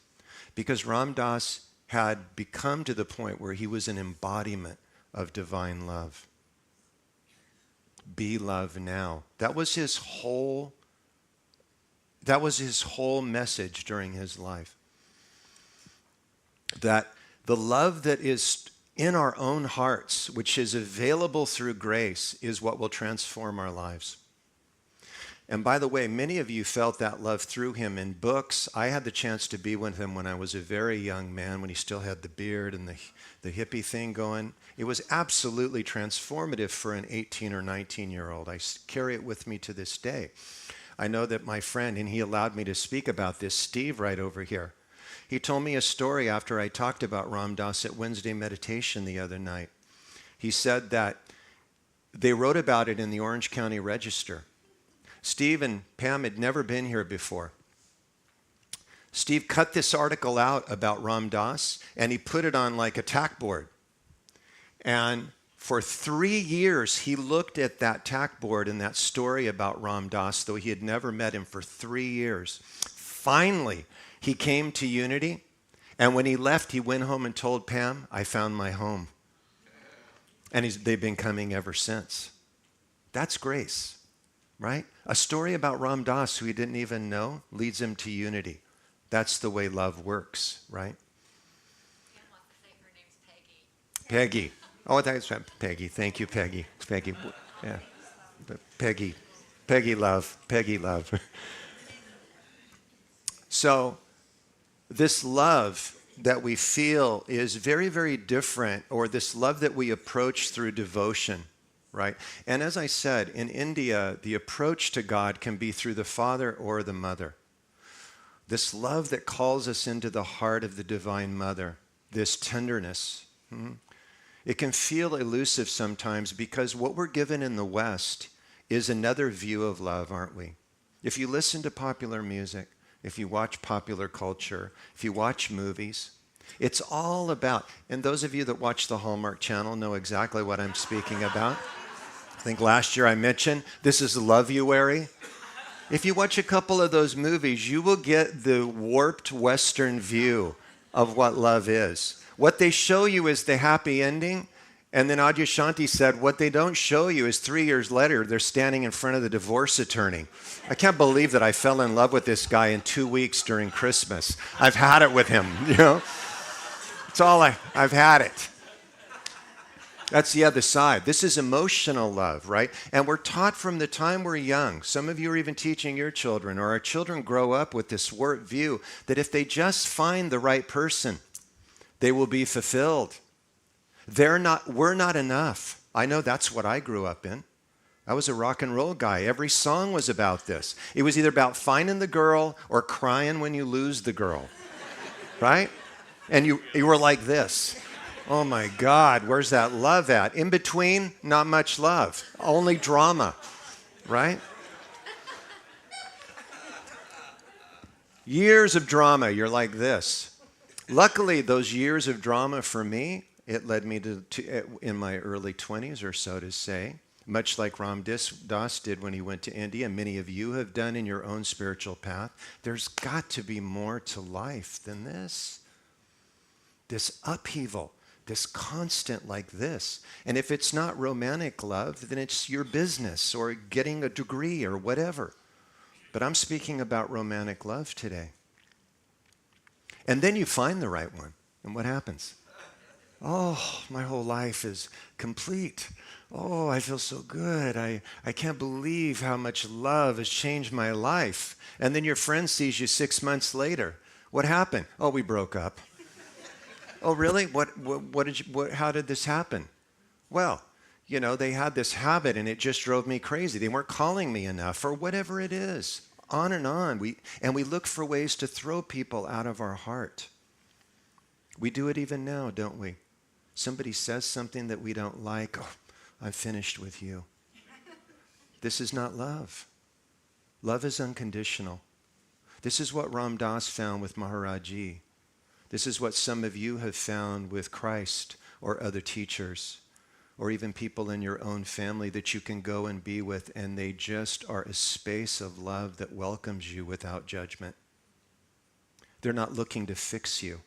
Because Ram Dass had become to the point where he was an embodiment of divine love. Be love now. That was his whole message during his life. That the love that is in our own hearts, which is available through grace, is what will transform our lives. And by the way, many of you felt that love through him in books. I had the chance to be with him when I was a very young man, when he still had the beard and the hippie thing going. It was absolutely transformative for an 18 or 19-year-old. I carry it with me to this day. I know that my friend, and he allowed me to speak about this, Steve right over here, he told me a story after I talked about Ram Dass at Wednesday meditation the other night. He said that they wrote about it in the Orange County Register. Steve and Pam had never been here before. Steve cut this article out about Ram Dass, and he put it on like a tack board. And for 3 years, he looked at that tack board and that story about Ram Dass, though he had never met him for 3 years. Finally, he came to Unity, and when he left, he went home and told Pam, I found my home. And they've been coming ever since. That's grace, right? A story about Ram Dass, who he didn't even know, leads him to Unity. That's the way love works, right? Pam wants to say her name's Peggy. Peggy. Oh, that's right. Peggy. Thank you, Peggy. Peggy. Yeah. Peggy. Peggy love. Peggy love. So this love that we feel is very, very different, or this love that we approach through devotion, right? And as I said, in India, the approach to God can be through the father or the mother. This love that calls us into the heart of the Divine Mother, this tenderness. It can feel elusive sometimes because what we're given in the West is another view of love, aren't we? If you listen to popular music, if you watch popular culture, if you watch movies, it's all about, and those of you that watch the Hallmark Channel know exactly what I'm speaking about. I think last year I mentioned, this is Love-uary. If you watch a couple of those movies, you will get the warped Western view of what love is. What they show you is the happy ending, and then Adyashanti said, what they don't show you is 3 years later, they're standing in front of the divorce attorney. I can't believe that I fell in love with this guy in 2 weeks during Christmas. I've had it with him, you know? It's all I've had it. That's the other side. This is emotional love, right? And we're taught from the time we're young. Some of you are even teaching your children, or our children grow up with this warped view that if they just find the right person, they will be fulfilled. We're not enough. I know that's what I grew up in. I was a rock and roll guy. Every song was about this. It was either about finding the girl or crying when you lose the girl, right? And you were like this. Oh my God, where's that love at? In between, not much love, only drama, right? Years of drama, you're like this. Luckily, those years of drama for me, it led me to in my early 20s or so to say, much like Ram Das did when he went to India, and many of you have done in your own spiritual path, there's got to be more to life than this. This upheaval. This constant like this. And if it's not romantic love, then it's your business or getting a degree or whatever. But I'm speaking about romantic love today. And then you find the right one. And what happens? Oh, my whole life is complete. Oh, I feel so good. I can't believe how much love has changed my life. And then your friend sees you 6 months later. What happened? Oh, we broke up. Oh, really? How did this happen? Well, you know, they had this habit and it just drove me crazy. They weren't calling me enough or whatever it is. On and on. We look for ways to throw people out of our heart. We do it even now, don't we? Somebody says something that we don't like. Oh, I'm finished with you. This is not love. Love is unconditional. This is what Ram Dass found with Maharaji. This is what some of you have found with Christ or other teachers or even people in your own family that you can go and be with, and they just are a space of love that welcomes you without judgment. They're not looking to fix you.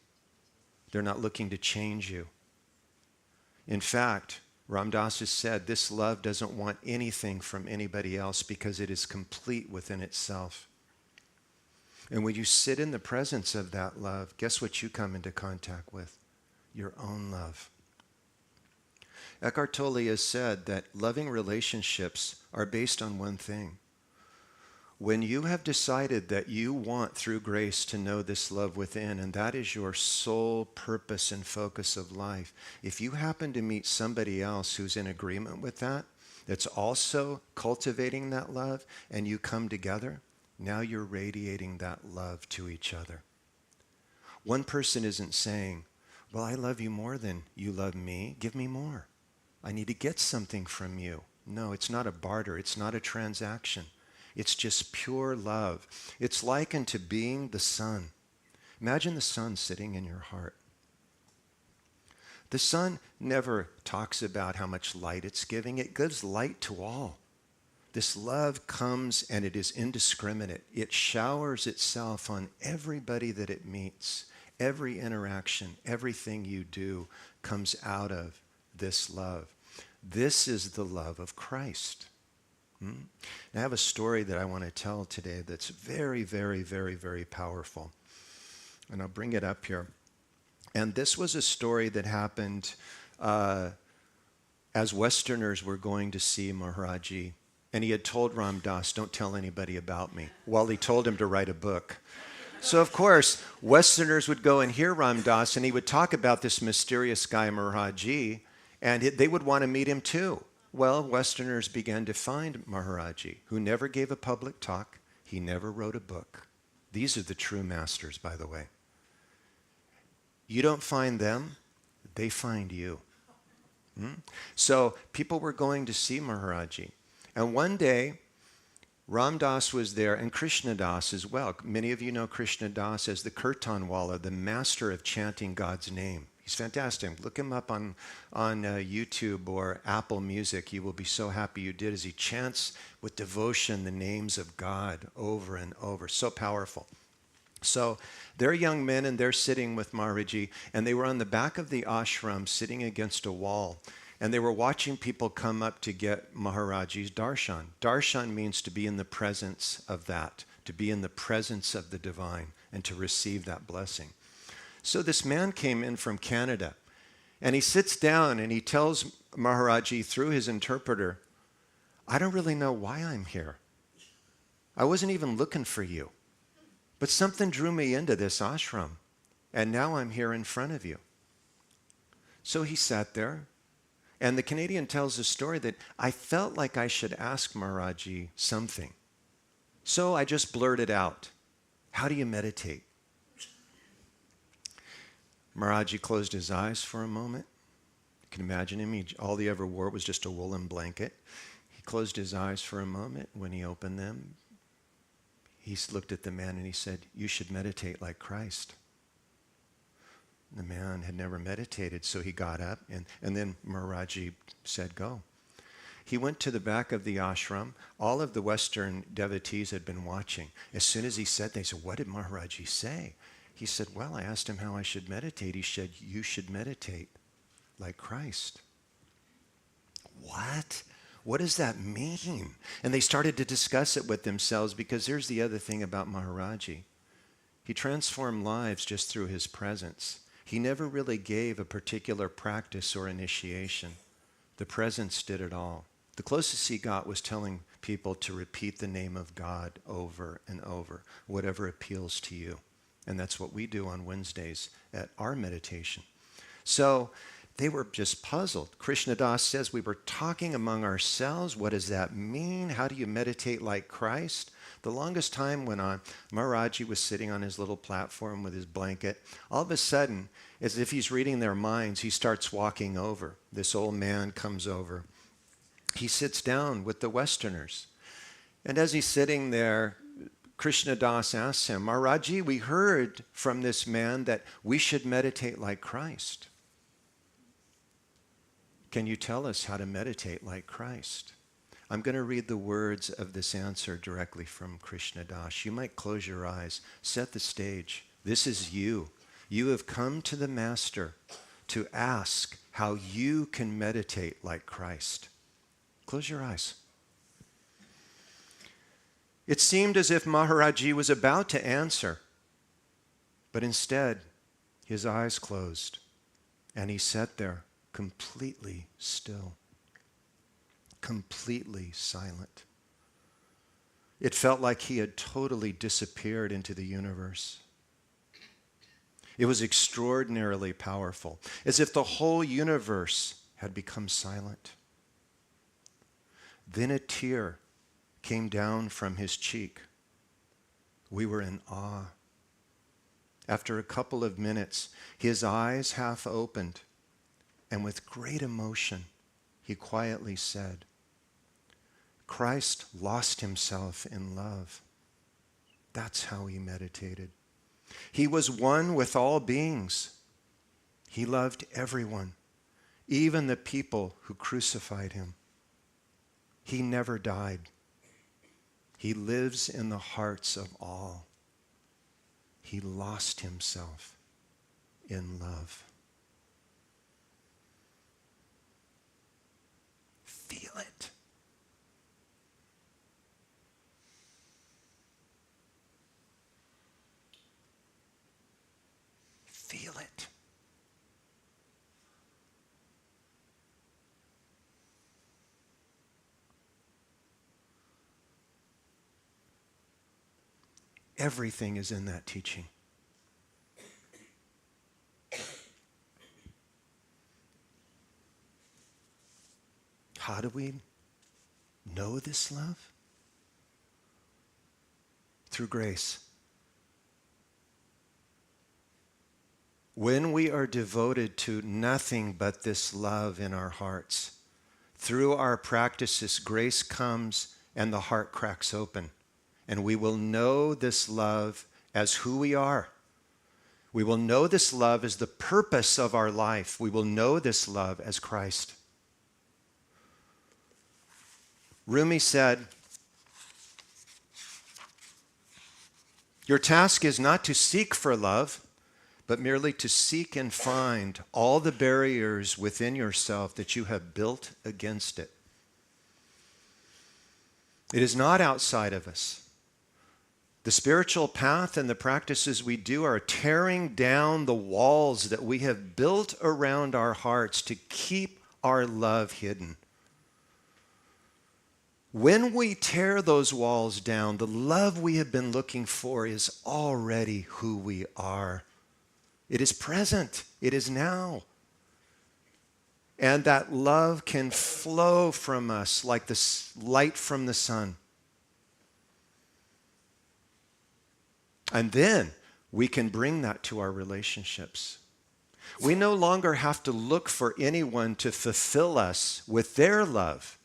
They're not looking to change you. In fact, Ram Dass has said this love doesn't want anything from anybody else because it is complete within itself. And when you sit in the presence of that love, guess what you come into contact with? Your own love. Eckhart Tolle has said that loving relationships are based on one thing. When you have decided that you want, through grace, to know this love within, and that is your sole purpose and focus of life, if you happen to meet somebody else who's in agreement with that, that's also cultivating that love, and you come together, now you're radiating that love to each other. One person isn't saying, well, I love you more than you love me. Give me more. I need to get something from you. No, it's not a barter. It's not a transaction. It's just pure love. It's likened to being the sun. Imagine the sun sitting in your heart. The sun never talks about how much light it's giving. It gives light to all. This love comes and it is indiscriminate. It showers itself on everybody that it meets. Every interaction, everything you do comes out of this love. This is the love of Christ. I have a story that I want to tell today that's very, very, very, very powerful. And I'll bring it up here. And this was a story that happened as Westerners were going to see Maharaji. And he had told Ram Dass, don't tell anybody about me, while he told him to write a book. So, of course, Westerners would go and hear Ram Dass, and he would talk about this mysterious guy, Maharaji, and they would want to meet him too. Well, Westerners began to find Maharaji, who never gave a public talk. He never wrote a book. These are the true masters, by the way. You don't find them, they find you. So people were going to see Maharaji. And one day, Ram Dass was there, and Krishna Das as well. Many of you know Krishna Das as the Kirtanwala, the master of chanting God's name. He's fantastic. Look him up on YouTube or Apple Music. You will be so happy you did, as he chants with devotion the names of God over and over. So powerful. So they're young men, and they're sitting with Maharaji, and they were on the back of the ashram sitting against a wall. And they were watching people come up to get Maharaji's darshan. Darshan means to be in the presence of that, to be in the presence of the divine, and to receive that blessing. So this man came in from Canada, and he sits down and he tells Maharaji through his interpreter, I don't really know why I'm here. I wasn't even looking for you, but something drew me into this ashram, and now I'm here in front of you. So he sat there. And the Canadian tells the story that I felt like I should ask Maharaji something. So I just blurted out, how do you meditate? Maharaji closed his eyes for a moment. You can imagine him. All he ever wore was just a woolen blanket. He closed his eyes for a moment. When he opened them, he looked at the man and he said, you should meditate like Christ. The man had never meditated, so he got up, and then Maharaji said, go. He went to the back of the ashram. All of the Western devotees had been watching. As soon as he said, they said, what did Maharaji say? He said, well, I asked him how I should meditate. He said, you should meditate like Christ. What? What does that mean? And they started to discuss it with themselves, because here's the other thing about Maharaji. He transformed lives just through his presence. He never really gave a particular practice or initiation. The presence did it all. The closest he got was telling people to repeat the name of God over and over, whatever appeals to you. And that's what we do on Wednesdays at our meditation. So they were just puzzled. Krishna Das says, we were talking among ourselves. What does that mean? How do you meditate like Christ? The longest time went on. Maharaji was sitting on his little platform with his blanket. All of a sudden, as if he's reading their minds, he starts walking over. This old man comes over. He sits down with the Westerners. And as he's sitting there, Krishna Das asks him, Maharaji, we heard from this man that we should meditate like Christ. Can you tell us how to meditate like Christ? I'm going to read the words of this answer directly from Krishna Das. You might close your eyes, set the stage. This is you. You have come to the Master to ask how you can meditate like Christ. Close your eyes. It seemed as if Maharaji was about to answer, but instead his eyes closed and he sat there completely still, completely silent. It felt like he had totally disappeared into the universe. It was extraordinarily powerful, as if the whole universe had become silent. Then a tear came down from his cheek. We were in awe. After a couple of minutes, his eyes half opened, and with great emotion, he quietly said, Christ lost himself in love. That's how he meditated. He was one with all beings. He loved everyone, even the people who crucified him. He never died. He lives in the hearts of all. He lost himself in love. Feel it. Feel it. Everything is in that teaching. How do we know this love? Through grace. When we are devoted to nothing but this love in our hearts, through our practices, grace comes and the heart cracks open. And we will know this love as who we are. We will know this love as the purpose of our life. We will know this love as Christ. Rumi said, "Your task is not to seek for love, but merely to seek and find all the barriers within yourself that you have built against it. It is not outside of us. The spiritual path and the practices we do are tearing down the walls that we have built around our hearts to keep our love hidden. When we tear those walls down, the love we have been looking for is already who we are. It is present. It is now. And that love can flow from us like the light from the sun. And then we can bring that to our relationships. We no longer have to look for anyone to fulfill us with their love,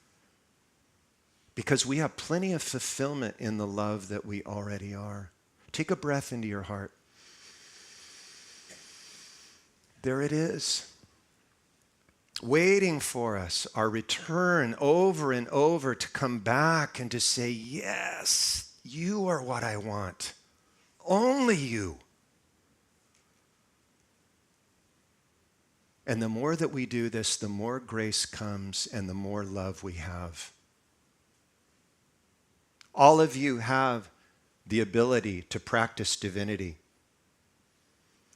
because we have plenty of fulfillment in the love that we already are. Take a breath into your heart. There it is, waiting for us, our return over and over to come back and to say, yes, you are what I want. Only you. And the more that we do this, the more grace comes and the more love we have. All of you have the ability to practice divinity.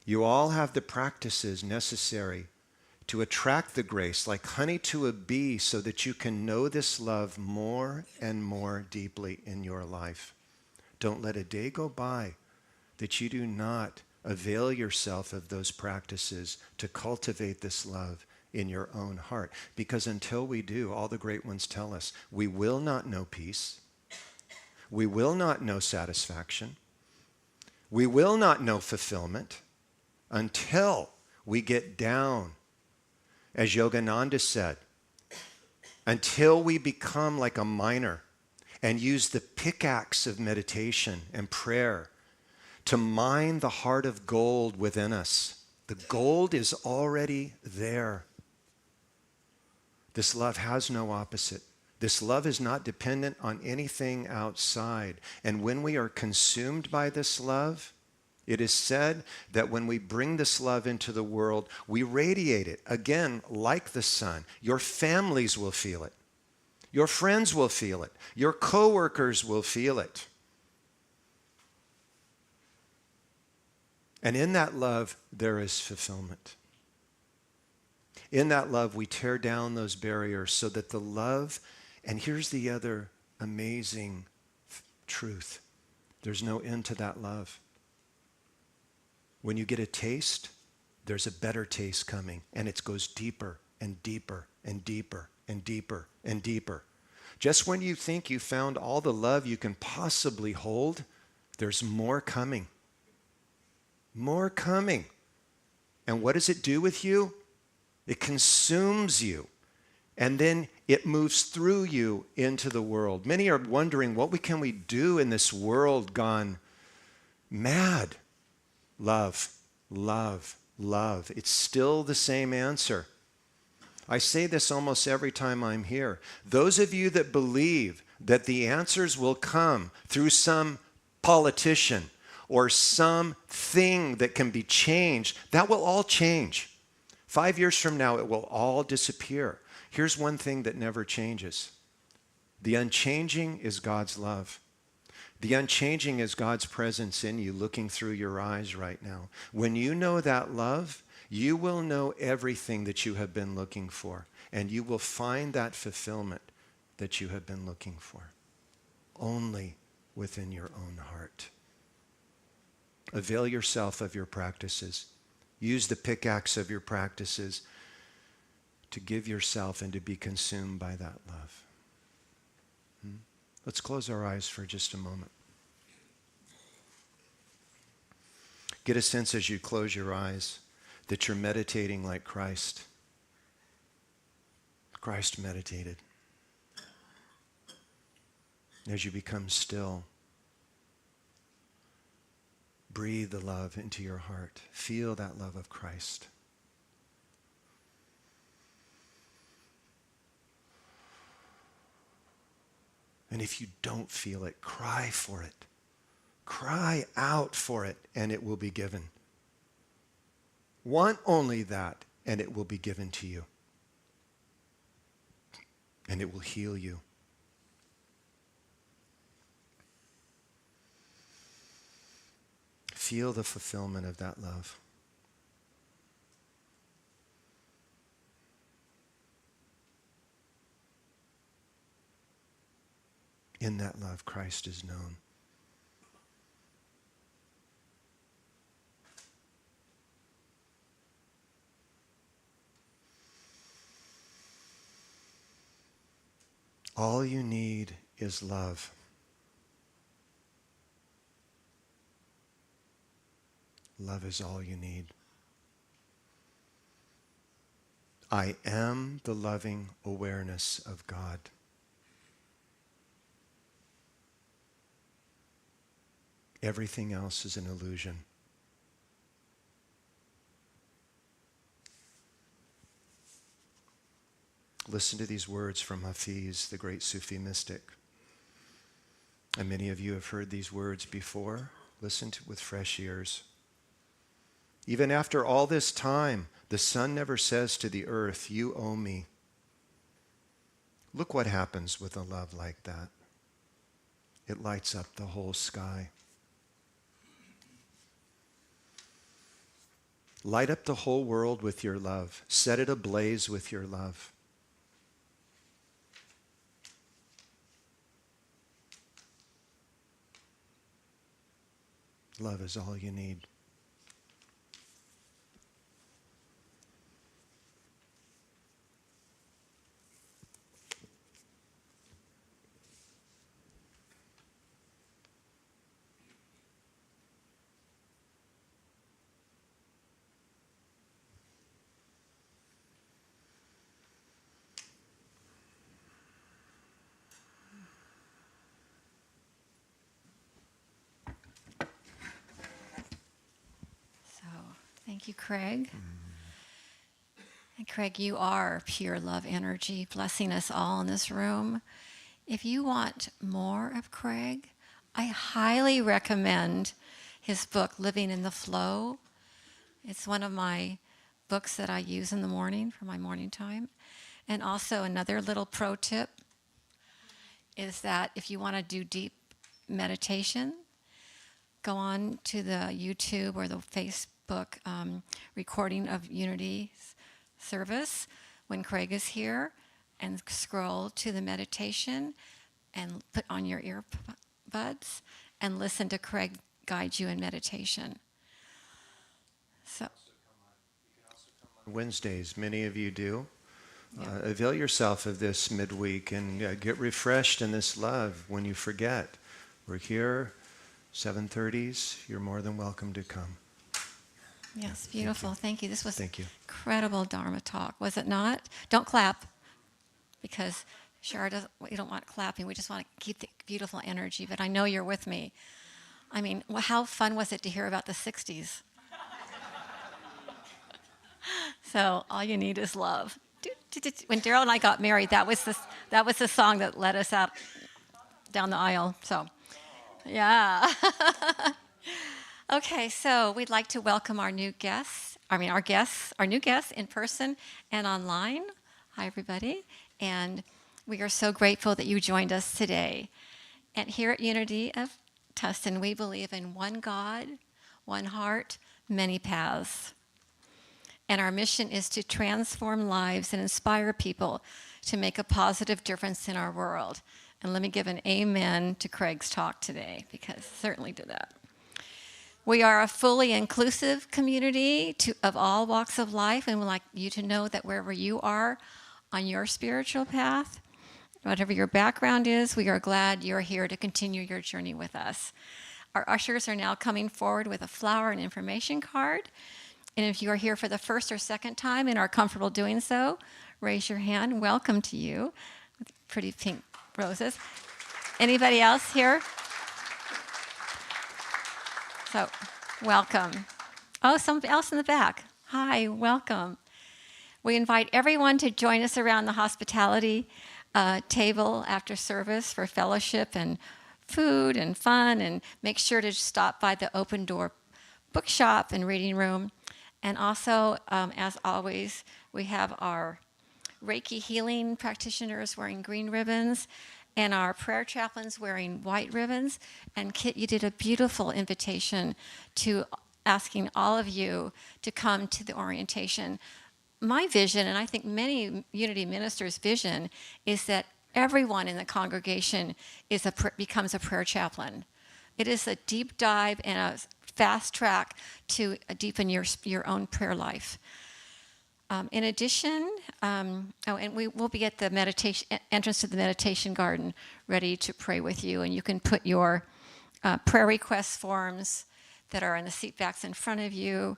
You all have the practices necessary to attract the grace like honey to a bee so that you can know this love more and more deeply in your life. Don't let a day go by that you do not avail yourself of those practices to cultivate this love in your own heart. Because until we do, all the great ones tell us, we will not know peace. We will not know satisfaction. We will not know fulfillment until we get down, as Yogananda said, until we become like a miner and use the pickaxe of meditation and prayer to mine the heart of gold within us. The gold is already there. This love has no opposite. This love is not dependent on anything outside. And when we are consumed by this love, it is said that when we bring this love into the world, we radiate it, again, like the sun. Your families will feel it. Your friends will feel it. Your coworkers will feel it. And in that love, there is fulfillment. In that love, we tear down those barriers so that the love, and here's the other amazing truth. There's no end to that love. When you get a taste, there's a better taste coming, and it goes deeper and deeper and deeper and deeper and deeper. Just when you think you found all the love you can possibly hold, there's more coming. More coming. And what does it do with you? It consumes you. And then it moves through you into the world. Many are wondering, what can we do in this world gone mad? Love, love, love. It's still the same answer. I say this almost every time I'm here. Those of you that believe that the answers will come through some politician or something that can be changed, that will all change. 5 years from now, it will all disappear. Here's one thing that never changes. The unchanging is God's love. The unchanging is God's presence in you, looking through your eyes right now. When you know that love, you will know everything that you have been looking for, and you will find that fulfillment that you have been looking for only within your own heart. Avail yourself of your practices. Use the pickaxe of your practices to give yourself and to be consumed by that love. Let's close our eyes for just a moment. Get a sense as you close your eyes that you're meditating like Christ. Christ meditated. As you become still, breathe the love into your heart. Feel that love of Christ. And if you don't feel it, cry for it. Cry out for it, and it will be given. Want only that, and it will be given to you. And it will heal you. Feel the fulfillment of that love. In that love, Christ is known. All you need is love. Love is all you need. I am the loving awareness of God. Everything else is an illusion. Listen to these words from Hafiz, the great Sufi mystic. And many of you have heard these words before. Listen to with fresh ears. Even after all this time, the sun never says to the earth, "You owe me." Look what happens with a love like that. It lights up the whole sky. Light up the whole world with your love. Set it ablaze with your love. Love is all you need. Thank you, Craig. And Craig, you are pure love energy, blessing us all in this room. If you want more of Craig, I highly recommend his book, Living in the Flow. It's one of my books that I use in the morning for my morning time. And also another little pro tip is that if you want to do deep meditation, go on to the YouTube or the Facebook recording of Unity's service when Craig is here, and scroll to the meditation and put on your earbuds and listen to Craig guide you in meditation. So Wednesdays, many of you do. Avail yourself of this midweek and get refreshed in this love when you forget. We're here, 7:30s. You're more than welcome to come. yes, beautiful. Thank you. This was Thank you. incredible Dharma talk, was it not? Don't clap, because Shara doesn't. We don't want clapping. We just want to keep the beautiful energy. But I know you're with me. I mean, how fun was it to hear about the '60s? So all you need is love. When Daryl and I got married, that was the song that led us out down the aisle. So, yeah. Okay, so we'd like to welcome our new guests. Our new guests in person and online. Hi, everybody. And we are so grateful that you joined us today. And here at Unity of Tustin, we believe in one God, one heart, many paths. And our mission is to transform lives and inspire people to make a positive difference in our world. And let me give an amen to Craig's talk today, because certainly did that. We are a fully inclusive community of all walks of life, and we'd like you to know that wherever you are on your spiritual path, whatever your background is, we are glad you're here to continue your journey with us. Our ushers are now coming forward with a flower and information card. And if you are here for the first or second time and are comfortable doing so, raise your hand. Welcome to you. With pretty pink roses. Anybody else here? So, welcome. Oh, somebody else in the back. Hi, welcome. We invite everyone to join us around the hospitality table after service for fellowship and food and fun, and make sure to stop by the open door bookshop and reading room. And also, as always, we have our Reiki healing practitioners wearing green ribbons and our prayer chaplains wearing white ribbons. And Kit, you did a beautiful invitation to asking all of you to come to the orientation. My vision, and I think many Unity ministers' vision, is that everyone in the congregation becomes a prayer chaplain. It is a deep dive and a fast track to deepen your own prayer life. In addition, and we will be at the entrance to the meditation garden, ready to pray with you, and you can put your prayer request forms that are in the seat backs in front of you,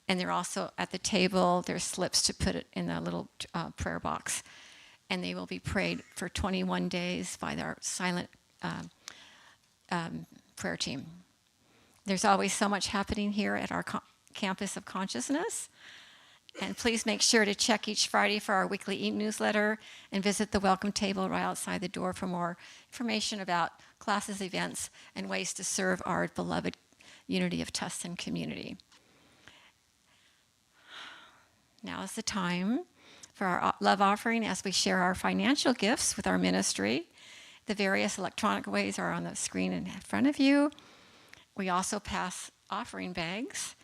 and they're also at the table. There's slips to put it in the little prayer box, and they will be prayed for 21 days by our silent prayer team. There's always so much happening here at our campus of consciousness. And please make sure to check each Friday for our weekly e-newsletter and visit the welcome table right outside the door for more information about classes, events, and ways to serve our beloved Unity of Tustin community. Now is the time for our love offering as we share our financial gifts with our ministry. The various electronic ways are on the screen in front of you. We also pass offering bags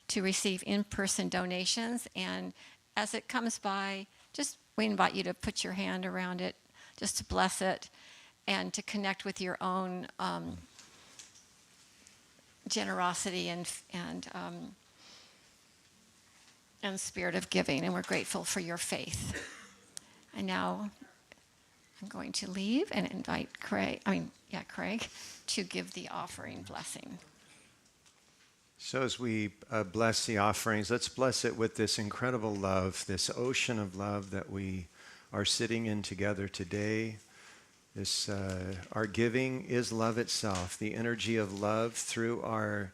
to receive in-person donations, and as it comes by, we invite you to put your hand around it just to bless it and to connect with your own generosity and spirit of giving, and we're grateful for your faith. And now I'm going to leave and invite Craig to give the offering blessing. So as we bless the offerings, let's bless it with this incredible love, this ocean of love that we are sitting in together today. This our giving is love itself. The energy of love through our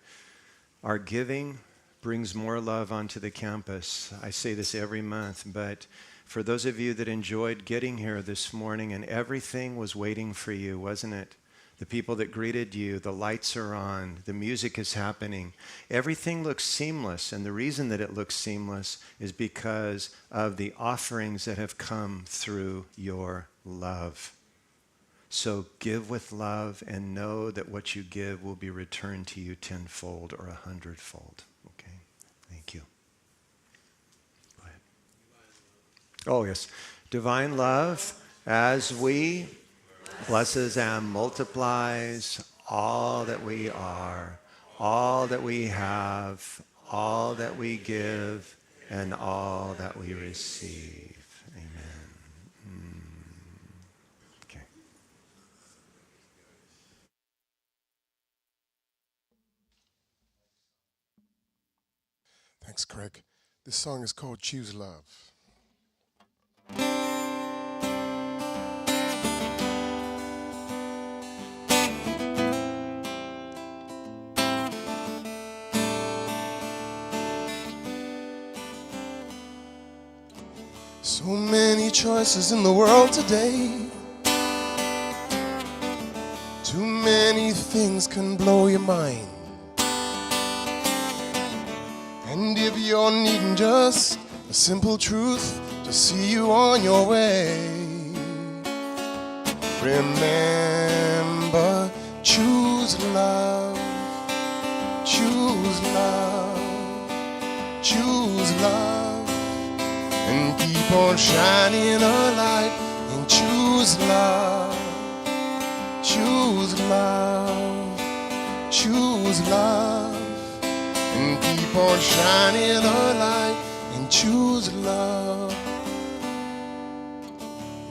giving brings more love onto the campus. I say this every month, but for those of you that enjoyed getting here this morning and everything was waiting for you, wasn't it? The people that greeted you, the lights are on, the music is happening. Everything looks seamless, and the reason that it looks seamless is because of the offerings that have come through your love. So give with love and know that what you give will be returned to you tenfold or 100-fold. Okay? Thank you. Go ahead. Oh, yes. Divine love, as we blesses and multiplies all that we are, all that we have, all that we give, and all that we receive. Amen. Okay. Thanks, Craig. This song is called Choose Love. So many choices in the world today. Too many things can blow your mind. And if you're needing just a simple truth to see you on your way, remember, choose love, choose love, choose love, and keep on shining a light and choose love, choose love, choose love. and keep on shining a light and choose love.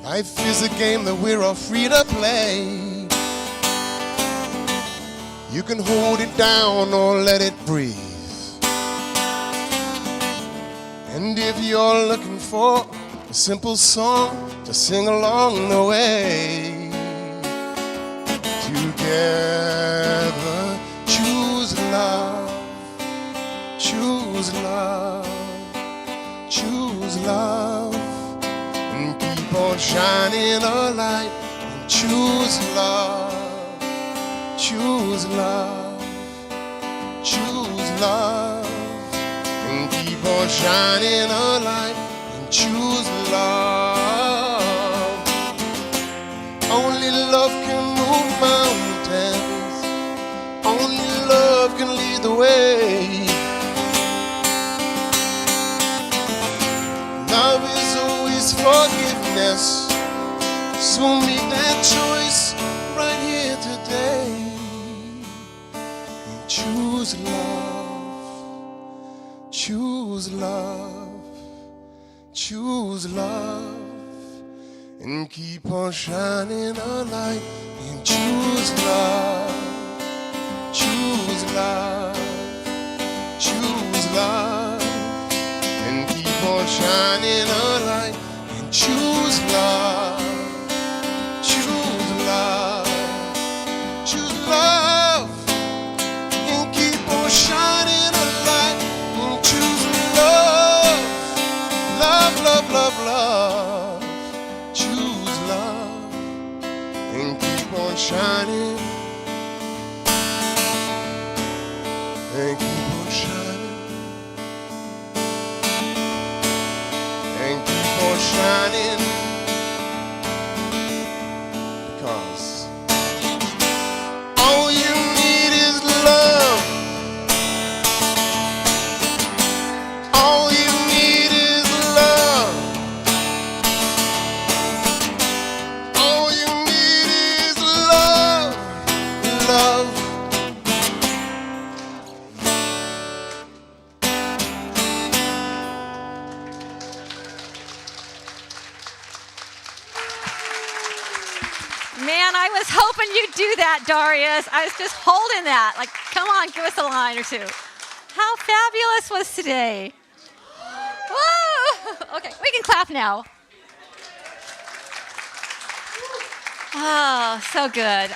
Life is a game that we're all free to play. You can hold it down or let it breathe. And if you're looking for a simple song to sing along the way, together choose love, choose love, choose love, and keep on shining a light and choose love, choose love, choose love, and keep on shining a light and choose love. Only love can move mountains, only love can lead the way. Love is always forgiveness, so make that choice right here today. And choose love, choose love, choose love, and keep on shining a light. And choose love, choose love, choose love, and keep on shining a light. And choose love, choose love, choose love, and keep on shining a light. And choose love, love, love, love, love. Choose love and keep on shining, and keep on shining, and keep on shining, because all you need is love. All you need is love. All you need is love, love. Man, I was hoping you'd do that, Darius. I was just holding that. Like, come on, give us a line or two. How fabulous was today? Woo! Okay, we can clap now. Oh, so good.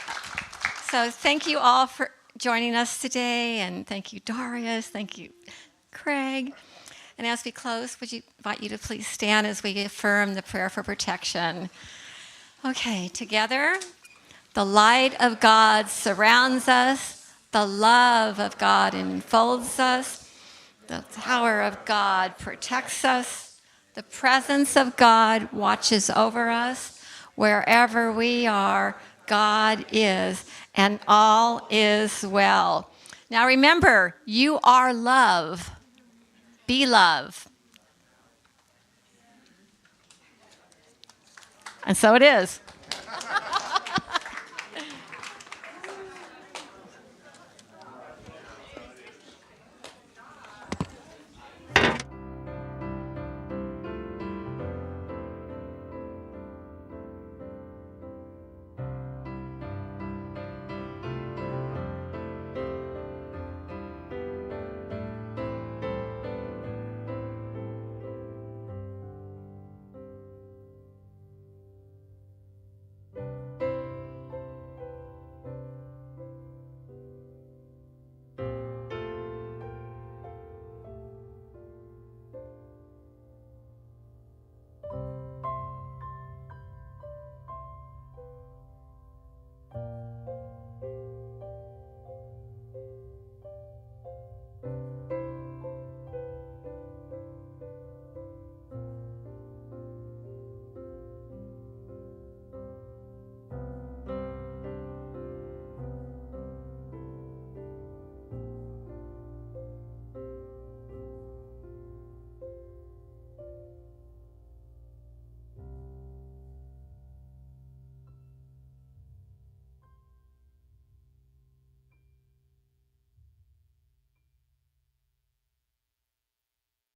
So thank you all for joining us today, and thank you, Darius. Thank you, Craig. And as we close, would you invite you to please stand as we affirm the prayer for protection. Okay, together, the light of God surrounds us, the love of God enfolds us, the power of God protects us, the presence of God watches over us. Wherever we are, God is, and all is well. Now remember, you are love. Be love. And so it is.